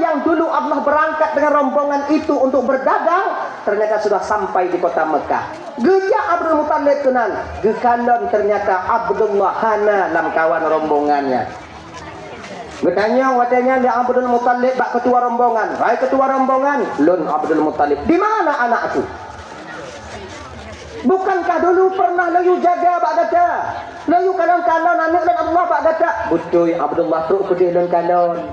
Speaker 2: yang dulu Allah berangkat dengan rombongan itu untuk berdagang ternyata sudah sampai di kota Mekah. Gejak Abdul Muttalib tenan, gekandon ternyata Abdullah hana dalam kawan rombongannya. Bertanya watanya dia Abdul Muttalib bak ketua rombongan. Hai ketua rombongan, lun Abdul Muttalib. Di mana anakku? Bukankah dulu pernah layu jaga bak kata? Layu kalon-kalon anak dan Allah bak kata. Betul Abdullah tu kudih lun kalon.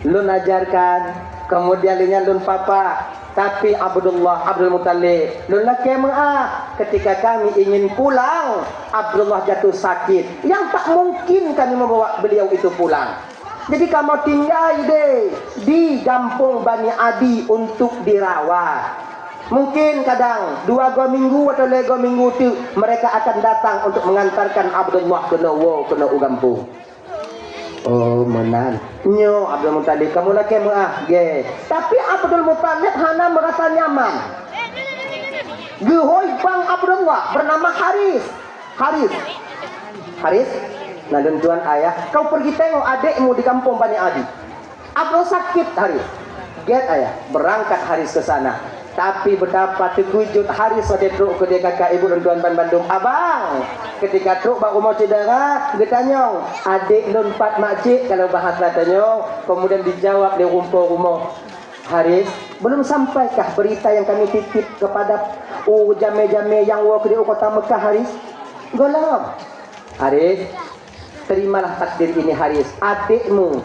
Speaker 2: Lun ajarkan, kemudian linya lun papa. Tapi Abdul Muttalib lun laki ketika kami ingin pulang, Abdullah jatuh sakit. Yang tak mungkin kami membawa beliau itu pulang. Jadi kamu tinggal deh di kampung Bani Adi untuk dirawat. Mungkin kadang 2 minggu atau 3 minggu itu mereka akan datang untuk mengantarkan Abdullah kena ugampung. Oh menan. Nyo Abdul Muttalib kamu lagi ge. Tapi Abdul Muttalib hana merasa nyaman. Gehoy bang Abdullah bernama Haris. Nah dan tuan ayah, kau pergi tengok adikmu di kampung Bani Adi. Abdul sakit Haris. Get ayah, berangkat Haris ke sana. Tapi betapa terkejut Haris pada truk ke dia kakak ibu dan tuan Bandung. Abang, ketika truk bak rumah cedera, dia tanya, adik nun pat makcik kalau bahas tanya. Kemudian dijawab dia rumput rumah. Haris, belum sampaikah berita yang kami titip kepada jame-jame yang ke di kota Mekah Haris? Belum. Haris, terimalah takdir ini Haris. Adikmu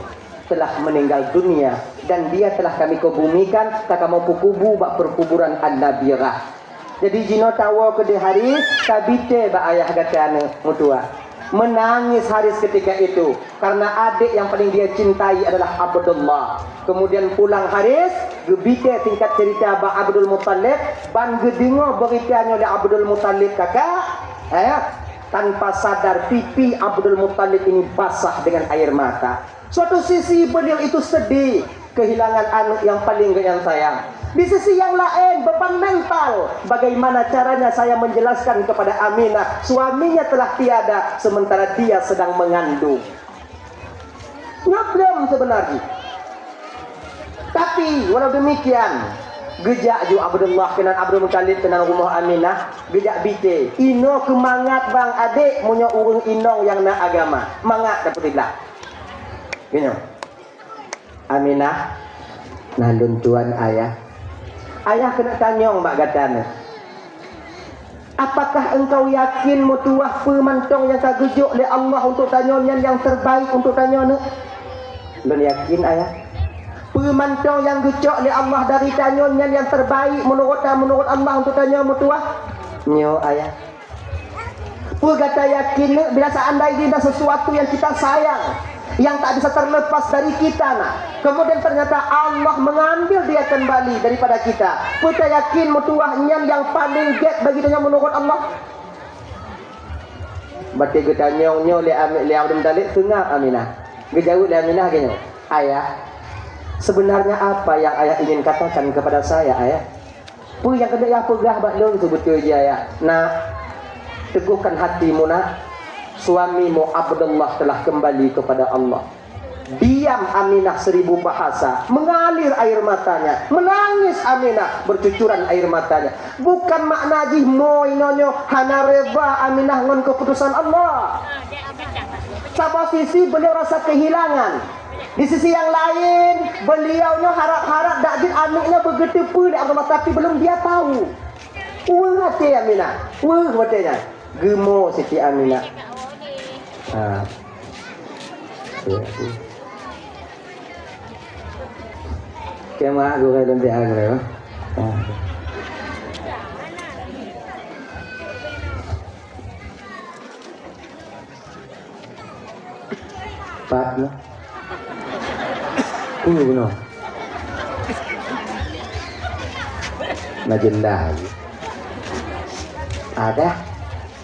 Speaker 2: telah meninggal dunia dan dia telah kami kebumikan tak mau kubu bak perkuburan An-Nabirah. Jadi jino tawa ke di Haris kabite ba ayah gatane mutua. Menangis Haris ketika itu karena adik yang paling dia cintai adalah Abdullah. Kemudian pulang Haris, gebite tingkat cerita ba Abdul Muttalib, ban gedingo beritanya oleh Abdul Muttalib kakak. Tanpa sadar pipi Abdul Muttalib ini basah dengan air mata. Suatu sisi beliau itu sedih kehilangan anak yang paling yang sayang. Di sisi yang lain beban mental. Bagaimana caranya saya menjelaskan kepada Aminah suaminya telah tiada sementara dia sedang mengandung. Ngablem sebenarnya. Tapi walau demikian gejak ju Abdullah kenan Abdul Muttalib kenan rumah Aminah gejak bite. Ino kemangat bang adik punya urung inong yang na agama. Mangat dapat dilah. Gini, Aminah, nalun tuan ayah. Ayah kena tanya mbak gatane. Apakah engkau yakin mutuah pemantong yang tergejuk oleh Allah untuk tanya yang terbaik untuk tanya ni? Lun yakin ayah. Pemantong yang gejok oleh Allah dari tanya yang terbaik menurut Allah untuk tanya mutuah? Nyo ayah. Kata yakin bila seandainya sesuatu yang kita sayang, yang tak bisa terlepas dari kita kemudian ternyata Allah mengambil dia kembali daripada kita. Kita yakin mutuahnya yang paling get bagi dia menurut Allah. Berarti kita nyong-nyong le Abdul Muttalib tengah Aminah. Gejauh le Aminah gini. Ayah, sebenarnya apa yang ayah ingin katakan kepada saya ayah? Pu yang kena yang pegah bak long tu betul je ayah. Teguhkan hatimu suamimu Abdullah telah kembali kepada Allah. Diam Aminah 1000 bahasa, mengalir air matanya, menangis Aminah bercucuran air matanya. Bukan makna jih moinonyo hana reba Aminah ngon keputusan Allah. Sama sisi beliau rasa kehilangan. Di sisi yang lain beliaunya harap-harap dakjin anaknya begitu pun Abdullah tapi belum dia tahu. Hati Aminah, katanya. Gemo Siti Aminah. Kema aku kaya nanti agre. Pak no. No. Majendah. Ada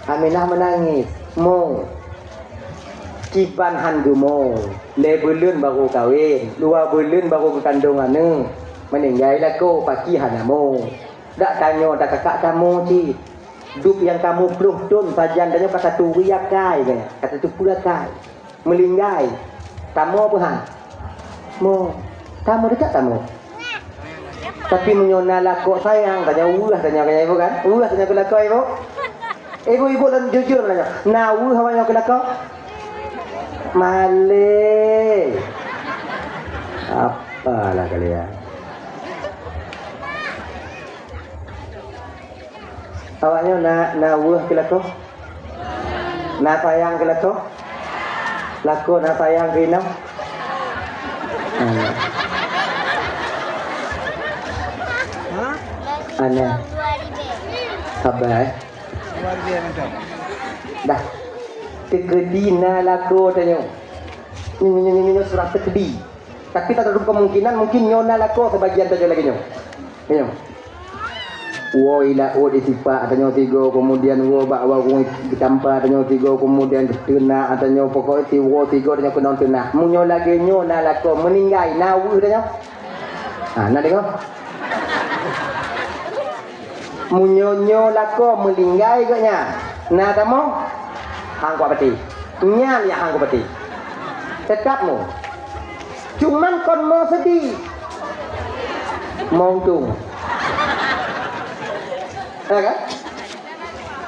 Speaker 2: Aminah menangis. Mo Ciban han gumo, le bulan baru kawin, 2 bulan baru ke kandungan ni. Meninggal laku pagi hanamu. Dak tanya dak kakak kamu ci. Dup yang kamu peluk tun sajan tanya kata tu riakai kan. Kata tu pulakai. Melinggai. Kamu apa han? Mo. Kamu dekat kamu. Tapi menyona laku sayang tanya ulah tanya ibu kan. Ulah tanya ke laku ibu. Ibu dan jujur tanya. Nawu hawanya ke laku. Male. Apalah kalian. Awaknya nawuh ke laku. Na sayang ke laku. Laku na sayang ke inam. Aneh. Sabar. Dah. Tegedi na laku tanya. Ini surat tegedi. Tapi tak ada kemungkinan mungkin nyona laku sebagian saja lagi nyo. Nyo. Wo ila o disipa atanya 3 kemudian wo bakwa ku ditampa atanya 3 kemudian tena atanya pokok ti wo 3 atanya ku non tena. Munyo lagi nyo na laku meninggai nawu atanya. Nak tengok. Munyonyo lako melinggai katnya. Nah kamu hang kuat peti. Nyam ya hang kuat peti. Tetapmu. Cuman kon mau sedih. Mau tung. Ya kan?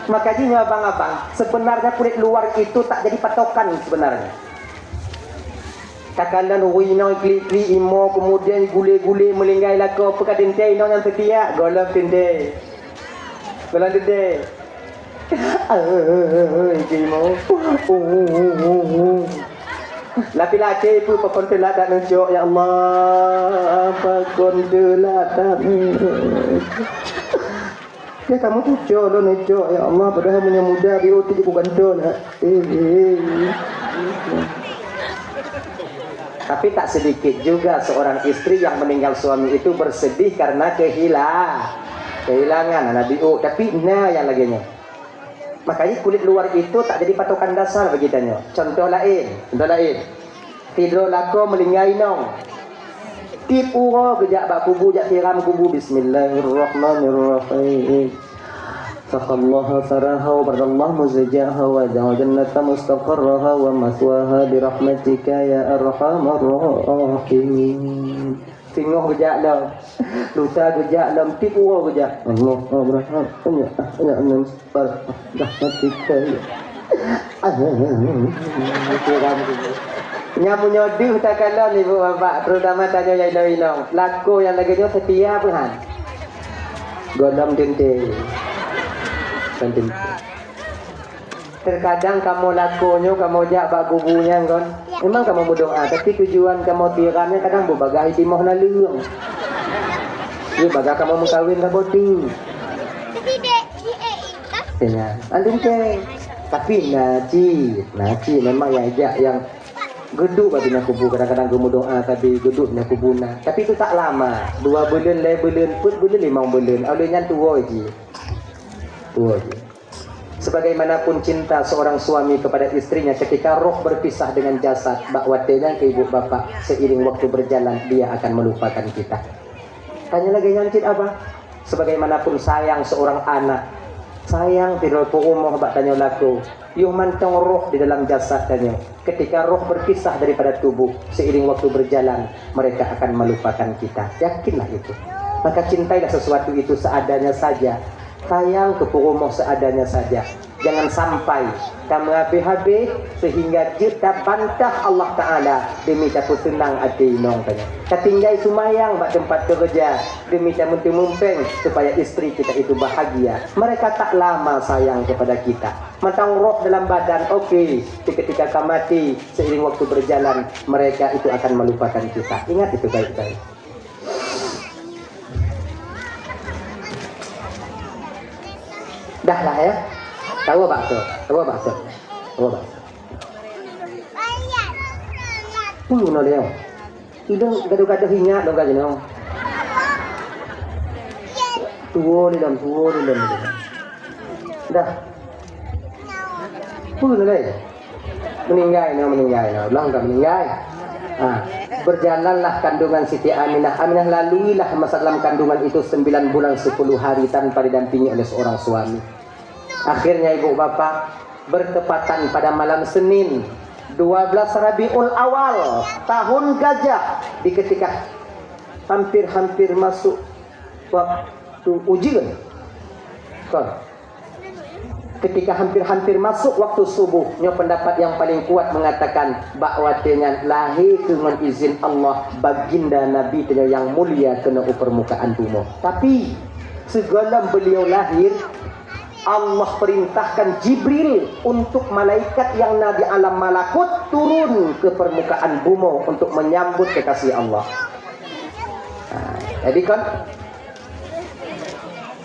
Speaker 2: Makanya abang-abang, sebenarnya kulit luar itu tak jadi patokan sebenarnya. Kakalan wino kli imo kemudian gule-gule melinggai lako pekadente ino yang setia golong tende. Golong tende. Imo. Laki-laki itu pekontelat dan nunjuk ya Allah pekontelat dan ya kamu tuh jolo nejo ya Allah padahal punya muda biuti di bukan Tapi tak sedikit juga seorang istri yang meninggal suami itu bersedih karena kehilangan anak biu. Tapi yang laginya. Makanya kulit luar itu tak jadi patokan dasar begitanya. Contoh lain. Tidur lako melinggai nong. Tipu gejak bak kubu jak tiram kubu. Bismillahirrahmanirrahim. Faqallaha saraha wa bardallahu muzajaha wa jannata mustaqarraha wa maswaha birahmatika ya arhamar rahimin. Tengok gejak dah. Luta gejak dah. Tipu gejak. Allah Abraham. Ya anam rahmatika ya. Nyamu nyodih tak kalah ni bapak. Terutama tanya yang ilong. Laku yang lagi dia setia Tuhan. Godam dente. Terkadang kamu lakunya, kamu jak bak kubunya kan. Memang kamu berdoa, tapi tujuan kamu tiramnya kadang berbagai timah nalung. Dia bagai kamu mengkawin kamu tu.
Speaker 3: Tapi dek,
Speaker 2: Tanya, andung ke. Tapi naci memang yang ajak yang geduk batunya kubu. Kadang-kadang kamu doa tapi geduknya kubuna. Tapi itu tak lama. 2 bulan, 5 bulan, 4 bulan, 5 bulan. Awalnya tua je. Sebagaimanapun cinta seorang suami kepada istrinya ketika roh berpisah dengan jasad, bakwatenya ke ibu bapak, seiring waktu berjalan dia akan melupakan kita. Tanya lagi nyancit apa? Sebagaimanapun sayang seorang anak, sayang tidak rumah bak tanya laku, yuh mantong roh di dalam jasad tanya. Ketika roh berpisah daripada tubuh, seiring waktu berjalan mereka akan melupakan kita. Yakinlah itu. Maka cintailah sesuatu itu seadanya saja. Sayang kepurumoh seadanya saja. Jangan sampai kamu habis-habis sehingga kita bantah Allah Ta'ala demi takut tenang hati nong tanya. Ketinggai sumayang bak tempat kerja demi tak mumpeng supaya istri kita itu bahagia. Mereka tak lama sayang kepada kita. Matang roh dalam badan okey. Ketika kamu mati seiring waktu berjalan mereka itu akan melupakan kita. Ingat itu baik-baik. Dah lah ya. Tahu bakso. Puluh no leo. Idong gaduh-gaduh hingat dong gaji no. Tuwo di dalam. Dah. Puluh no leo. meninggal. Ulang tak meninggal. Berjalanlah kandungan Siti Aminah. Aminah laluilah masa dalam kandungan itu 9 bulan 10 hari tanpa didampingi oleh seorang suami. Akhirnya ibu bapak bertepatan pada malam Senin 12 Rabiul Awal tahun gajah, di ketika hampir masuk waktu ujian. Ketika hampir masuk waktu subuh, nyo pendapat yang paling kuat mengatakan bahwa dengan lahir dengan izin Allah baginda Nabi yang mulia kena permukaan bumi. Tapi segala beliau lahir, Allah perintahkan Jibril untuk malaikat yang ada di alam malakut turun ke permukaan bumi untuk menyambut kekasih Allah. Jadi kan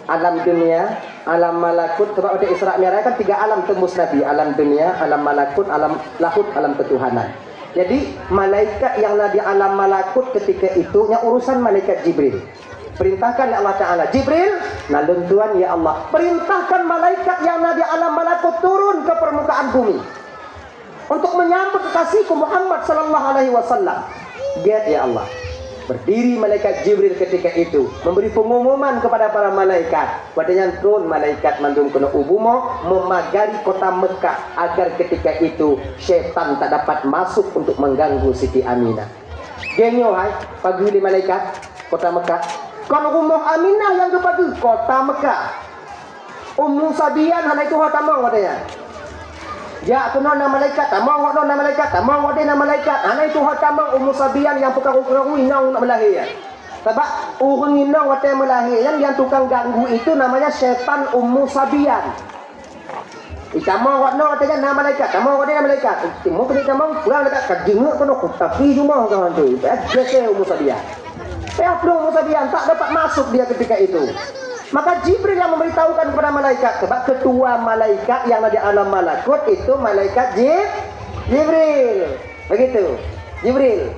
Speaker 2: alam dunia, alam malakut, sebab ada Isra Mi'raj kan 3 alam tembus Nabi, alam dunia, alam malakut, alam lahut, alam ketuhanan. Jadi malaikat yang ada di alam malakut ketika itu yang urusan malaikat Jibril. Perintahkan Allah Ta'ala, Jibril, nalun Tuhan ya Allah, perintahkan malaikat yang ada di alam malakut turun ke permukaan bumi untuk menyambut kekasihku Muhammad sallallahu alaihi wasallam. Lihat ya Allah. Berdiri malaikat Jibril ketika itu memberi pengumuman kepada para malaikat. Padanya turun malaikat mandung kena ubumo memagari kota Mekah agar ketika itu syaitan tak dapat masuk untuk mengganggu Siti Aminah. Genyo hai pagi di malaikat kota Mekah. Kan rumah Aminah yang kepagi kota Mekah. Ummu Sabian hana itu hatamong katanya. Ya aku nona malaikat, tamang nona malaikat, tamang nona malaikat. Ana itu hatamang Ummu Sabian yang perkara-perkara inang nak melahir. Sebab orang inang waktu melahir yang tukang ganggu itu namanya setan Ummu Sabian. Tamang nona katanya nama malaikat, tamang nona malaikat. Mau kena tamang pulang dekat kajengak kono tapi cuma kawan tu. Biasa Ummu Sabian. Ummu Sabian tak dapat masuk dia ketika itu. Maka Jibril yang memberitahukan kepada malaikat. Sebab ketua malaikat yang ada di alam malakut itu malaikat Jibril. Begitu. Jibril.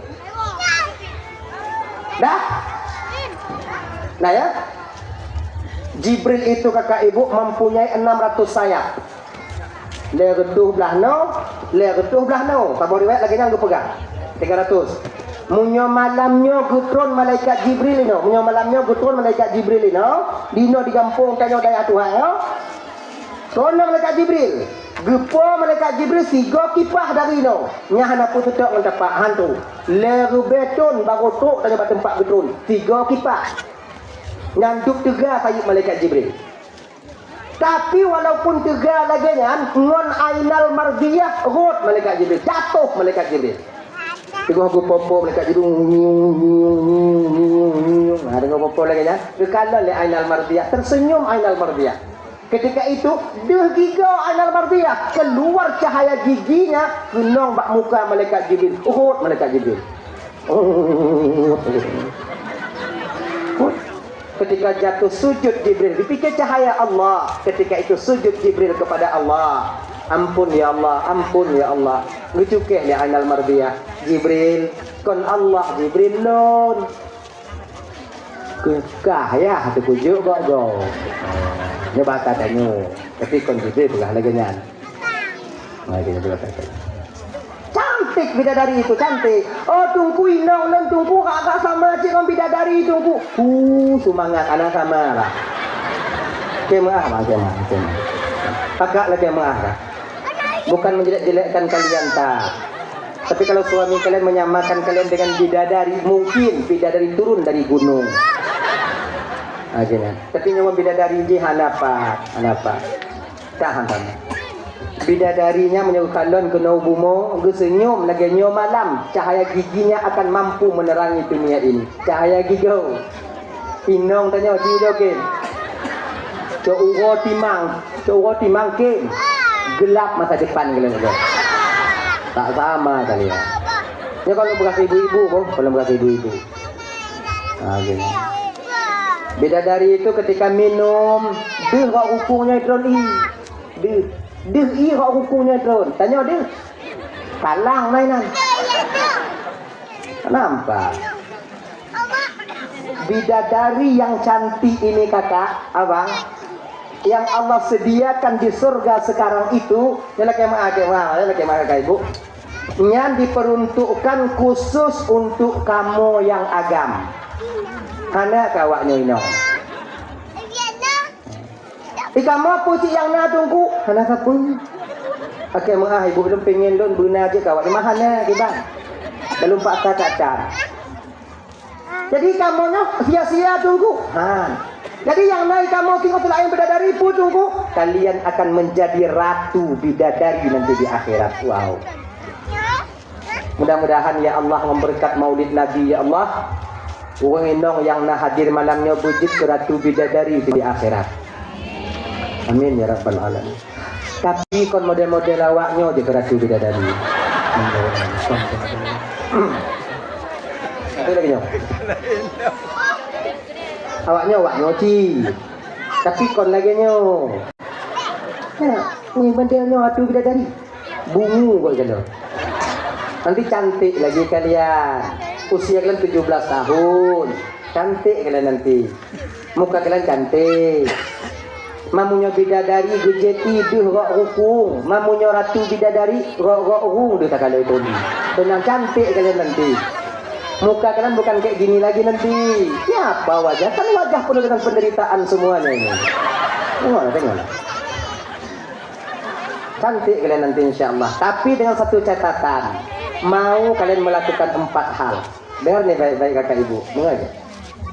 Speaker 2: Dah? Nah ya. Jibril itu kakak ibu mempunyai 600 sayap. Leretuh belah no. Tabur riwayat lagi yang gue pegang. 300. Munyo malamnya gutron malaikat Jibril ino. Munyo malamnya gutron malaikat Jibril ino. Dino di kampung tanyo daya Tuhan yo. Sono malaikat Jibril. Gepo malaikat Jibril 3 kipah dari ino. Nyahana pun tutuk mendapat hantu. Leru beton baru tok tanyo tempat gutron. 3 kipah. Nyanduk 3 sayup malaikat Jibril. Tapi walaupun 3 lagi ngon ainal mardiyah rot malaikat Jibril. Jatuh malaikat Jibril. Tengok aku popo mereka jadi nah tengok popo lagi ya. Kekala le Ainal Mardiyah tersenyum Ainal Mardiyah. Ketika itu deh giga Ainal Mardiyah keluar cahaya giginya genong bak muka malaikat Jibril. Malaikat Jibril. Ketika jatuh sujud Jibril dipikir cahaya Allah. Ketika itu sujud Jibril kepada Allah. Ampun ya Allah, ampun ya Allah. Ngucukeh ya Ainal Mardiyah. Jibril, kon Allah Jibril non. Kekah ya, hati kujuk kok go. Nyoba katanya, tapi kon Jibril pegah lagi nyan. Lagi nyoba katanya. Cantik bidadari itu cantik. Oh tungku inong non tungku kakak sama cik kon bidadari tungku. Semangat anak sama lah. Kemah lah kemah. Kakak lagi kemah lah. Bukan menjelek-jelekkan kalian tak. Tapi kalau suami kalian menyamakan kalian dengan bidadari, mungkin bidadari turun dari gunung. Akhirnya. Tapi nyawa bidadari ini hanapa. Tahan. Bidadarinya menyuruh kalian ke Naubumo, senyum lagi nyawa malam. Cahaya giginya akan mampu menerangi dunia ini. Cahaya gigau. Inong tanya jokin. Cowo timang kem. Gelap masa depan kalian aja. Tak sama kalian. Ya kalau bekas ibu-ibu, kalau bekas ibu-ibu. Nah, gini. Bidadari itu ketika minum, dia kok hukumnya drone i. Dia kok hukumnya drone. Tanya dia. Kalang mainan. Nampak. Bidadari yang cantik ini kakak, abang. yang Allah sediakan di surga sekarang itu ialah kemah ibu yang diperuntukkan khusus untuk kamu yang agam. Hana kawaknya ino. Kamu apa cik yang nak tunggu? Hana kapun. Oke, ibu belum pengen don guna aja kawak. Di mana kita? Belum pak cacat. Jadi kamu sia-sia tunggu. Jadi yang naik kamu tengok telah yang bidadari pun tunggu. Kalian akan menjadi ratu bidadari nanti di akhirat. Wow. Mudah-mudahan ya Allah memberkat maulid Nabi ya Allah. Orang indong yang nak hadir malamnya wujud ke ratu bidadari di akhirat. Amin ya rabbal alamin. Tapi kon model-model awaknya di ke ratu bidadari. Apa lagi nyo? Awaknya ci. Tapi kon lagi nyo. Ini modelnya ratu bidadari. Bungu kok gitu. Nanti cantik lagi kalian. Usia kalian 17 tahun. Cantik kalian nanti. Muka kalian cantik. Mamunya bidadari gejeti duh rok hukum. Mamunya ratu bidadari rok hukum duh tak kalau itu. Tenang cantik kalian nanti. Muka kalian bukan kayak gini lagi nanti. Ya apa wajah? Kan wajah penuh dengan penderitaan semuanya ini. Tengok. Cantik kalian nanti insya Allah. Tapi dengan satu catatan. Mau kalian melakukan 4 hal. Dengar nih baik-baik kakak ibu. Dengar aja.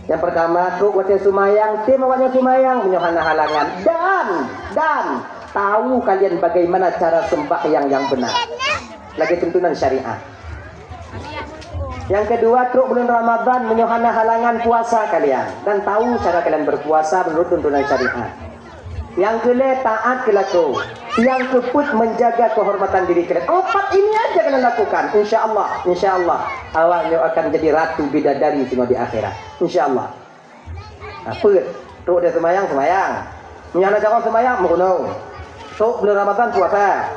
Speaker 2: Yang pertama, truk wajah sumayang, tim wajah sumayang, menyohana halangan. Dan tahu kalian bagaimana cara sembahyang yang benar. Lagi tuntunan syariat. Yang kedua, truk bulan Ramadan, menyohana halangan puasa kalian. Dan tahu cara kalian berpuasa menurut tuntunan syariat. Yang kedua, taat kelaku. Yang keempat, menjaga kehormatan diri kalian. 4 ini aja kalian lakukan. Insya Allah awaknya akan jadi ratu bidadari semua di akhirat. Insya Allah. Truk dia semayang. Menyana jangan semayang mengunung. Truk bulan Ramadan puasa.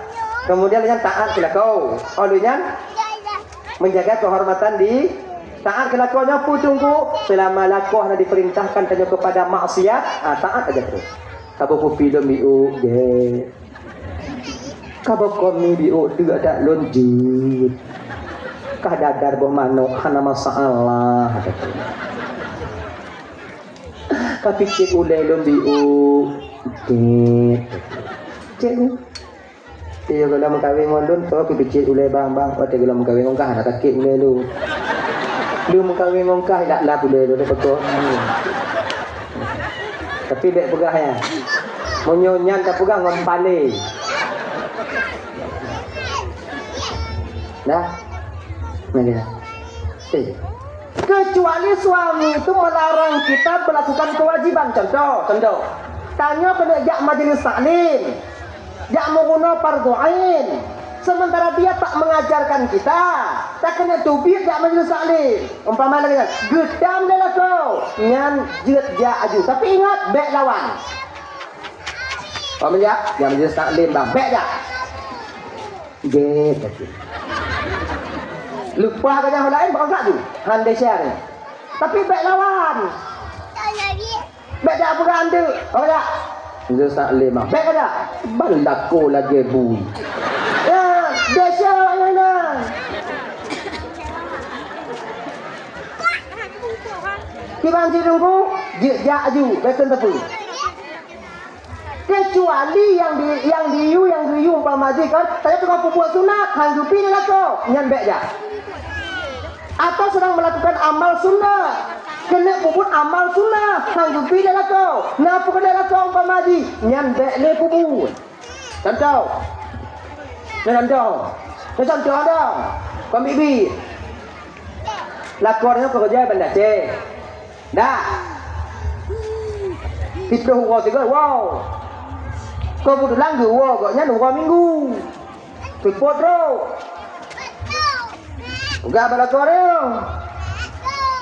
Speaker 2: Kemudian dengan taat kelaku. Olehnya menjaga kehormatan di taat kelakuannya pun tunggu selama lakuh yang diperintahkan tanya kepada maksiat. Taat aja terus. Kabo kopi dom biu ge. Kabo komi biu juga tak lonjut. Kah dadar boh manuk hana masalah. Tapi cik ulai dom biu ge. Cik. Iyo kalau mau kawin ngondon, kau pipicit ulai bang. Waktu kalau mau kawin ngongkah, nak takut ulai lu. Lu mau kawin ngongkah, tak lap ulai lu betul. Tapi dek pegah ya. Menyonyan tak pegang ngompale. Dah. Mana? Kecuali suami itu melarang kita melakukan kewajiban. Contoh. Tanya kena jak majelis taklim. Jak menggunakan fardhu ain. Sementara dia tak mengajarkan kita. Tak kena tubik jak majelis taklim. Umpama lagi kan, gedam dah kau. Nyan jet ja aju. Tapi ingat bek lawan. Apa ya? Jak majelis taklim bang. Bek ja. Get. Lupa kan yang lain bakal tu. Handai share ni. Tapi bek lawan. Bek dah apa anda? Oh ya. Dia tak lemah. Bek ada. Balako lagi bui. Ya, dia share yang mana? Kita anjir tunggu. Dia aju. Betul tak pun. Kecuali yang diyu umpama kan. Saya tukang buat sunat. Hanggupi ni lah kau. Nyan bek je. Atau sedang melakukan amal sunnah. Kena puput amal sunnah. Hanggupi ni lah kau. Napa kena lah kau umpama di. Nyan bek ni puput. Contoh. Contoh ada. Kau bibi. Lakornya kau kerja benda cek. Dah. Kita huwa tiga. Wow. Kau butuh langgu. Wow. Kau nyan huwa minggu. Pipot bro. Enggak pada koreo.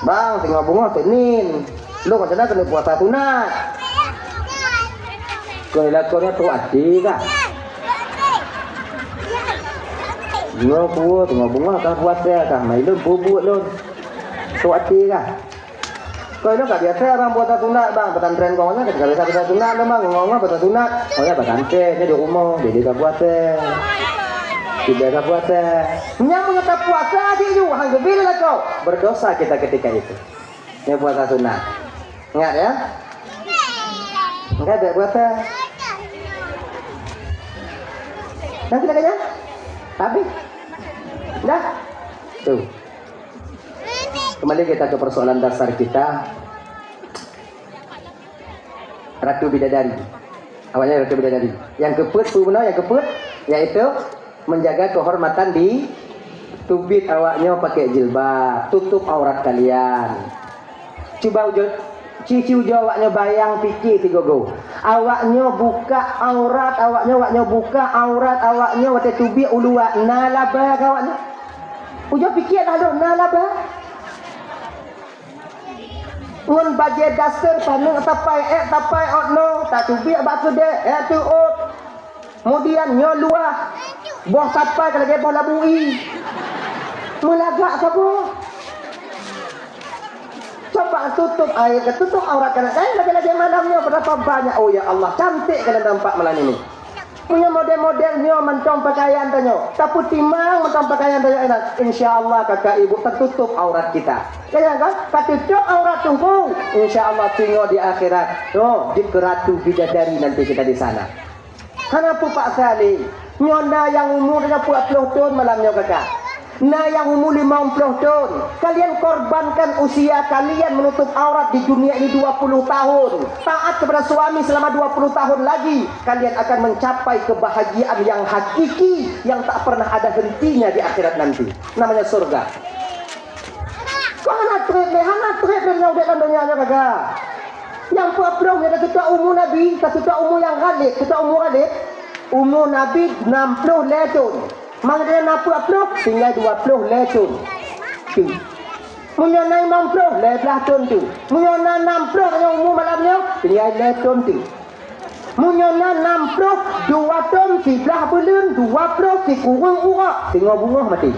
Speaker 2: Bang, tinggal bunga Senin. Lu kan sana kena puasa sunat. Kau lakornya tu adi kah? Bunga puas, tinggal bunga kah puasa kah? Mai lu bubuk lu. Tu adi kah? Kau ini gak biasa orang buat sunat bang, pesantren kau nya gak biasa buat sunat bang, ngomong buat sunat. Oh ya pesantren, ini di rumah, jadi gak buat tidak gak buat yang mengetap puasa aja juga, hangga bila kau berdosa kita ketika itu. Ini puasa sunat, ingat ya? Enggak ada puasa. Dan kita kerja, tapi, dah, tuh. Kembali kita ke persoalan dasar kita. Ratu Bidadari. Awalnya Ratu Bidadari. Yang keput, yang keput, yaitu menjaga kehormatan di tubit awaknya pakai jilbab, tutup aurat kalian. Coba cici awaknya bayang pikir tiga go. Awaknya buka aurat, awaknya buka aurat, awaknya wate tubit uluwa nalaba awaknya. Ujo pikir ada nalaba. Ngun baje dasar panung tapai otno tak tubik bak kede tu ot. Kemudian nyolua boh tapai kalau dia boh labui. Melagak sabo. Coba tutup air, tutup aurat kalian. Lagi-lagi malamnya berapa banyak. Oh ya Allah, cantik kalian nampak malam ini. Punya model-modelnya mentong pakaian tanya. Tapi timang mentong pakaian tanya enak. InsyaAllah kakak ibu tertutup aurat kita. Ya kan? Tertutup aurat tunggu. InsyaAllah tinggal di akhirat. Oh, di Ratu Bidadari nanti kita di sana. Kenapa Pak Salih? Nyona yang umurnya 40 tahun malamnya kakak. Nah yang umur 50 tahun. Kalian korbankan usia kalian menutup aurat di dunia ini 20 tahun. Taat kepada suami selama 20 tahun lagi. Kalian akan mencapai kebahagiaan yang hakiki. Yang tak pernah ada hentinya di akhirat nanti. Namanya surga. Kok anak trip yang udah kandonya kakak. Yang pulang ada ketua umur Nabi. Ketua umur yang ghalib. Ketua umur ghalib. Umur Nabi 60 tahun. Mangga napu upload tinggal 20 lecun. Tu. Munyona 50 leblah ton tu. Munyona 60 yang umur malamnya tinggal lecun tu. Munyona 60 2 ton 11 bulan 20 si kurang urak tinggal bunga mati.